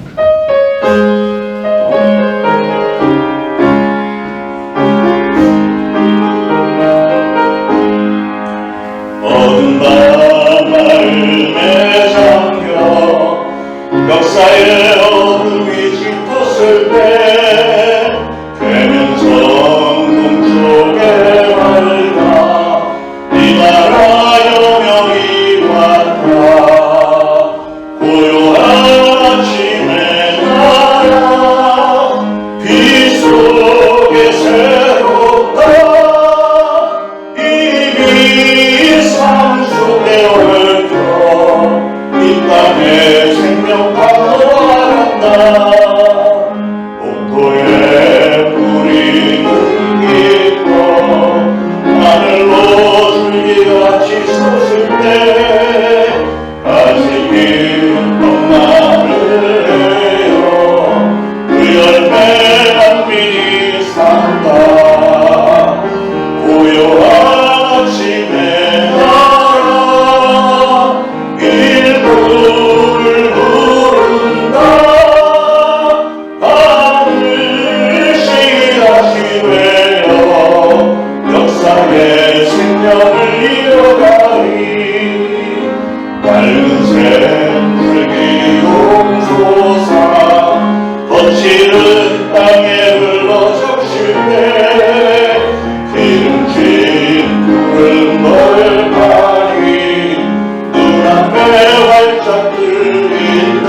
어두운 밤을 내잠겨 역사의 어둠이 짙었을 때 대면성 동쪽에 밝아 이 나라 여명이 왔다. 고요한 아침의 나라 빛 속에 새롭다. 삶 속에 얽혀 이 땅의 생명과 알았다. 복도에 뿌리는 깊어 하늘로 줄기같이 섰을 때 아직 빈떡나를 내어 그 열매 만민이 산다. 고요한 아침에 나라 일부를 부른다. 하늘시 다시 되어 역사의 생명을 이어가리. 맑은 샘물기 용솟아 거칠은 땅에 흘러 적실 때 기름진 푸른 벌판이 눈앞에 활짝 들린다.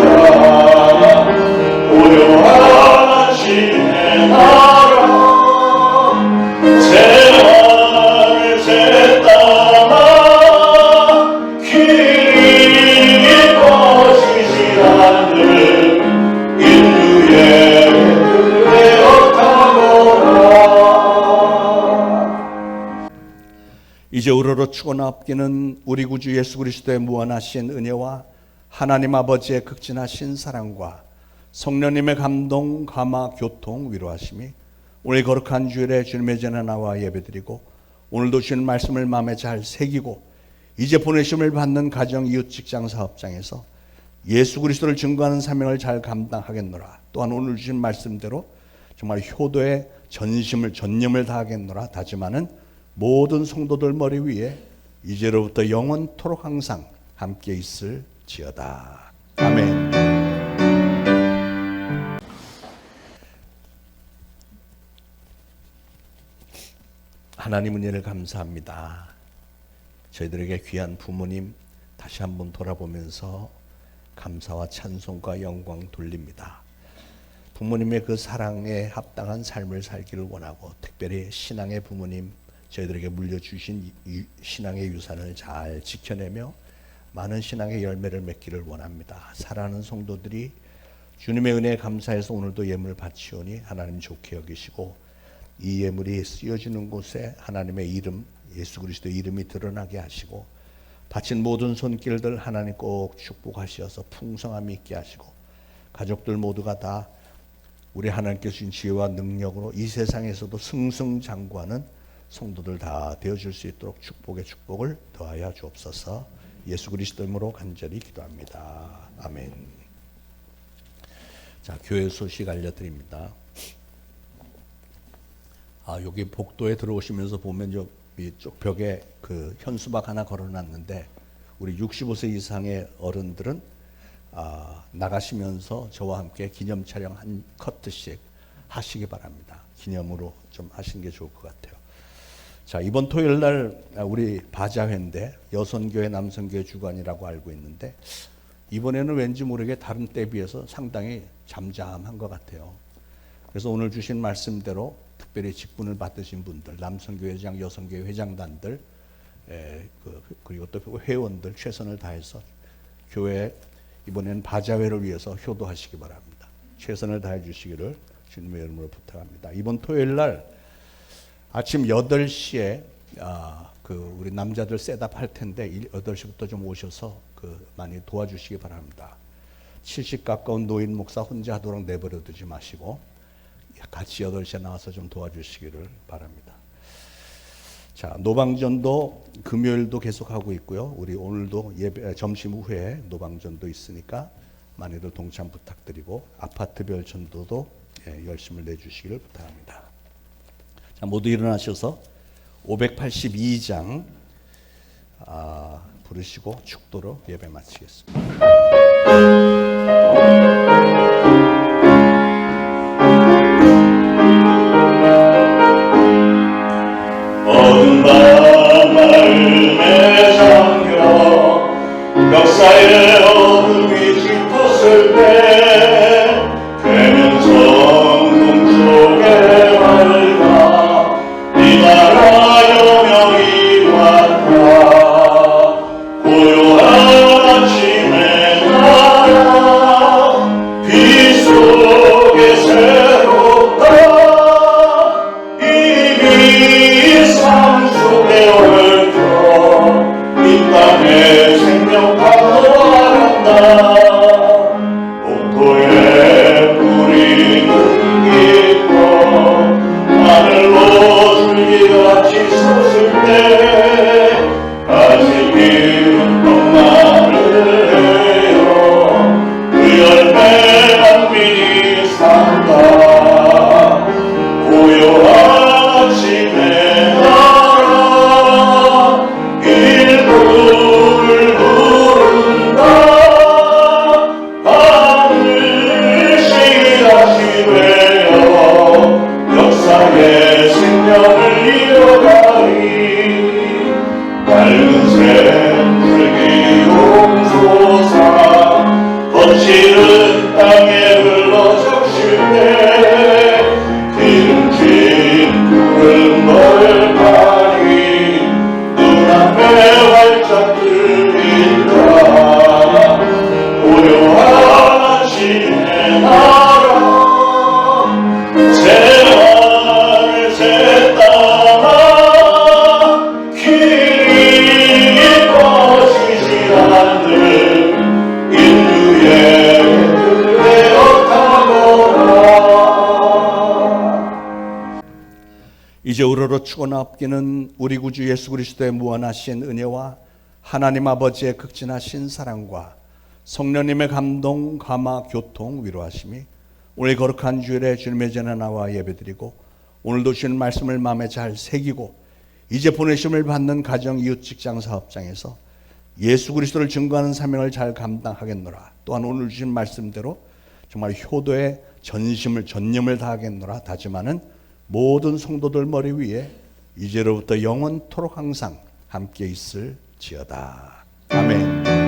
고요한 아침의 나라 새하늘 새 땅아 길이 꺼지지 않는 인류의 되어 가거라. 이제 우러러 추고나 앞기는 우리 구주 예수 그리스도의 무한하신 은혜와 하나님 아버지의 극진하신 사랑과 성령님의 감동, 감화, 교통, 위로하심이 오늘 거룩한 주일에 주님의 전에 나와 예배드리고, 오늘도 주신 말씀을 마음에 잘 새기고 이제 보내심을 받는 가정, 이웃, 직장, 사업장에서 예수 그리스도를 증거하는 사명을 잘 감당하겠노라. 또한 오늘 주신 말씀대로 정말 효도에 전념을 다하겠노라 다짐하는 모든 성도들 머리 위에 이제로부터 영원토록 항상 함께 있을지어다. 아멘. 하나님 은혜를 감사합니다. 저희들에게 귀한 부모님 다시 한번 돌아보면서 감사와 찬송과 영광 돌립니다. 부모님의 그 사랑에 합당한 삶을 살기를 원하고, 특별히 신앙의 부모님 저희들에게 물려주신 신앙의 유산을 잘 지켜내며 많은 신앙의 열매를 맺기를 원합니다. 사랑하는 성도들이 주님의 은혜에 감사해서 오늘도 예물을 바치오니 하나님 좋게 여기시고, 이 예물이 쓰여지는 곳에 하나님의 이름, 예수 그리스도의 이름이 드러나게 하시고, 바친 모든 손길들 하나님 꼭 축복하셔서 풍성함이 있게 하시고, 가족들 모두가 다 우리 하나님께서 주신 지혜와 능력으로 이 세상에서도 승승장구하는 성도들 다 되어줄 수 있도록 축복의 축복을 더하여 주옵소서. 예수 그리스도 이름으로 간절히 기도합니다. 아멘. 자, 교회 소식 알려드립니다. 여기 복도에 들어오시면서 보면 이쪽 벽에 그 현수막 하나 걸어놨는데, 우리 65세 이상의 어른들은 나가시면서 저와 함께 기념 촬영 한 커트씩 하시기 바랍니다. 기념으로 좀 하시는 게 좋을 것 같아요. 자, 이번 토요일 날 우리 바자회인데 여성교회 남성교회 주관이라고 알고 있는데, 이번에는 왠지 모르게 다른 때에 비해서 상당히 잠잠한 것 같아요. 그래서 오늘 주신 말씀대로 특별히 직분을 받으신 분들, 남성교회 회장, 여성교회 회장단들, 그리고 또 회원들 최선을 다해서 교회 이번에는 바자회를 위해서 효도하시기 바랍니다. 최선을 다해 주시기를 주님의 이름으로 부탁합니다. 이번 토요일 날 아침 8시에 우리 남자들 셋업 할 텐데 8시부터 좀 오셔서 많이 도와주시기 바랍니다. 70 가까운 노인 목사 혼자 하도록 내버려 두지 마시고 같이 8시에 나와서 좀 도와주시기를 바랍니다. 자, 노방전도 금요일도 계속하고 있고요. 우리 오늘도 점심 후에 노방전도 있으니까 많이들 동참 부탁드리고, 아파트별 전도도 열심을 내주시기를 부탁합니다. 자, 모두 일어나셔서 582장 부르시고 축도로 예배 마치겠습니다. 어두운 밤 마음에 잠겨 역사의 어둠이 짙었을 때 되는 성동 속에 밝아 이 나라 여명이 왔다. 고요한 아침에 나라 빛 속에 새롭다. 삶 속에 얽혀 이 땅의 생명 파도한다. 복도에 뿌리는 깊어 하늘로 줄기같이 섰을 때 아직 이른 떡나를 해요. 그 열매만 미리 산다. 고요한 아침에 나라 일부를 부른다. 하늘시 다시 되어 역사의 생명을 이어가리. 밝은 샘 불기용솟아 거칠은 땅에 흘러 적실 때 기름진 푸른 벌판이 눈앞에 활짝 들린다. 고요한 아침에 나라 새하늘 새 땅아 길이 꺼지지 않는 인류의 이제 우러러 추고나 없기는 우리 구주 예수 그리스도의 무한하신 은혜와 하나님 아버지의 극진하신 사랑과 성령님의 감동, 감화, 교통, 위로하심이 오늘 거룩한 주일에 주님의 전에 나와 예배드리고 오늘도 주신 말씀을 마음에 잘 새기고 이제 보내심을 받는 가정, 이웃, 직장, 사업장에서 예수 그리스도를 증거하는 사명을 잘 감당하겠노라. 또한 오늘 주신 말씀대로 정말 효도에 전념을 다하겠노라 다짐하는 모든 성도들 머리 위에 이제로부터 영원토록 항상 함께 있을지어다. 아멘.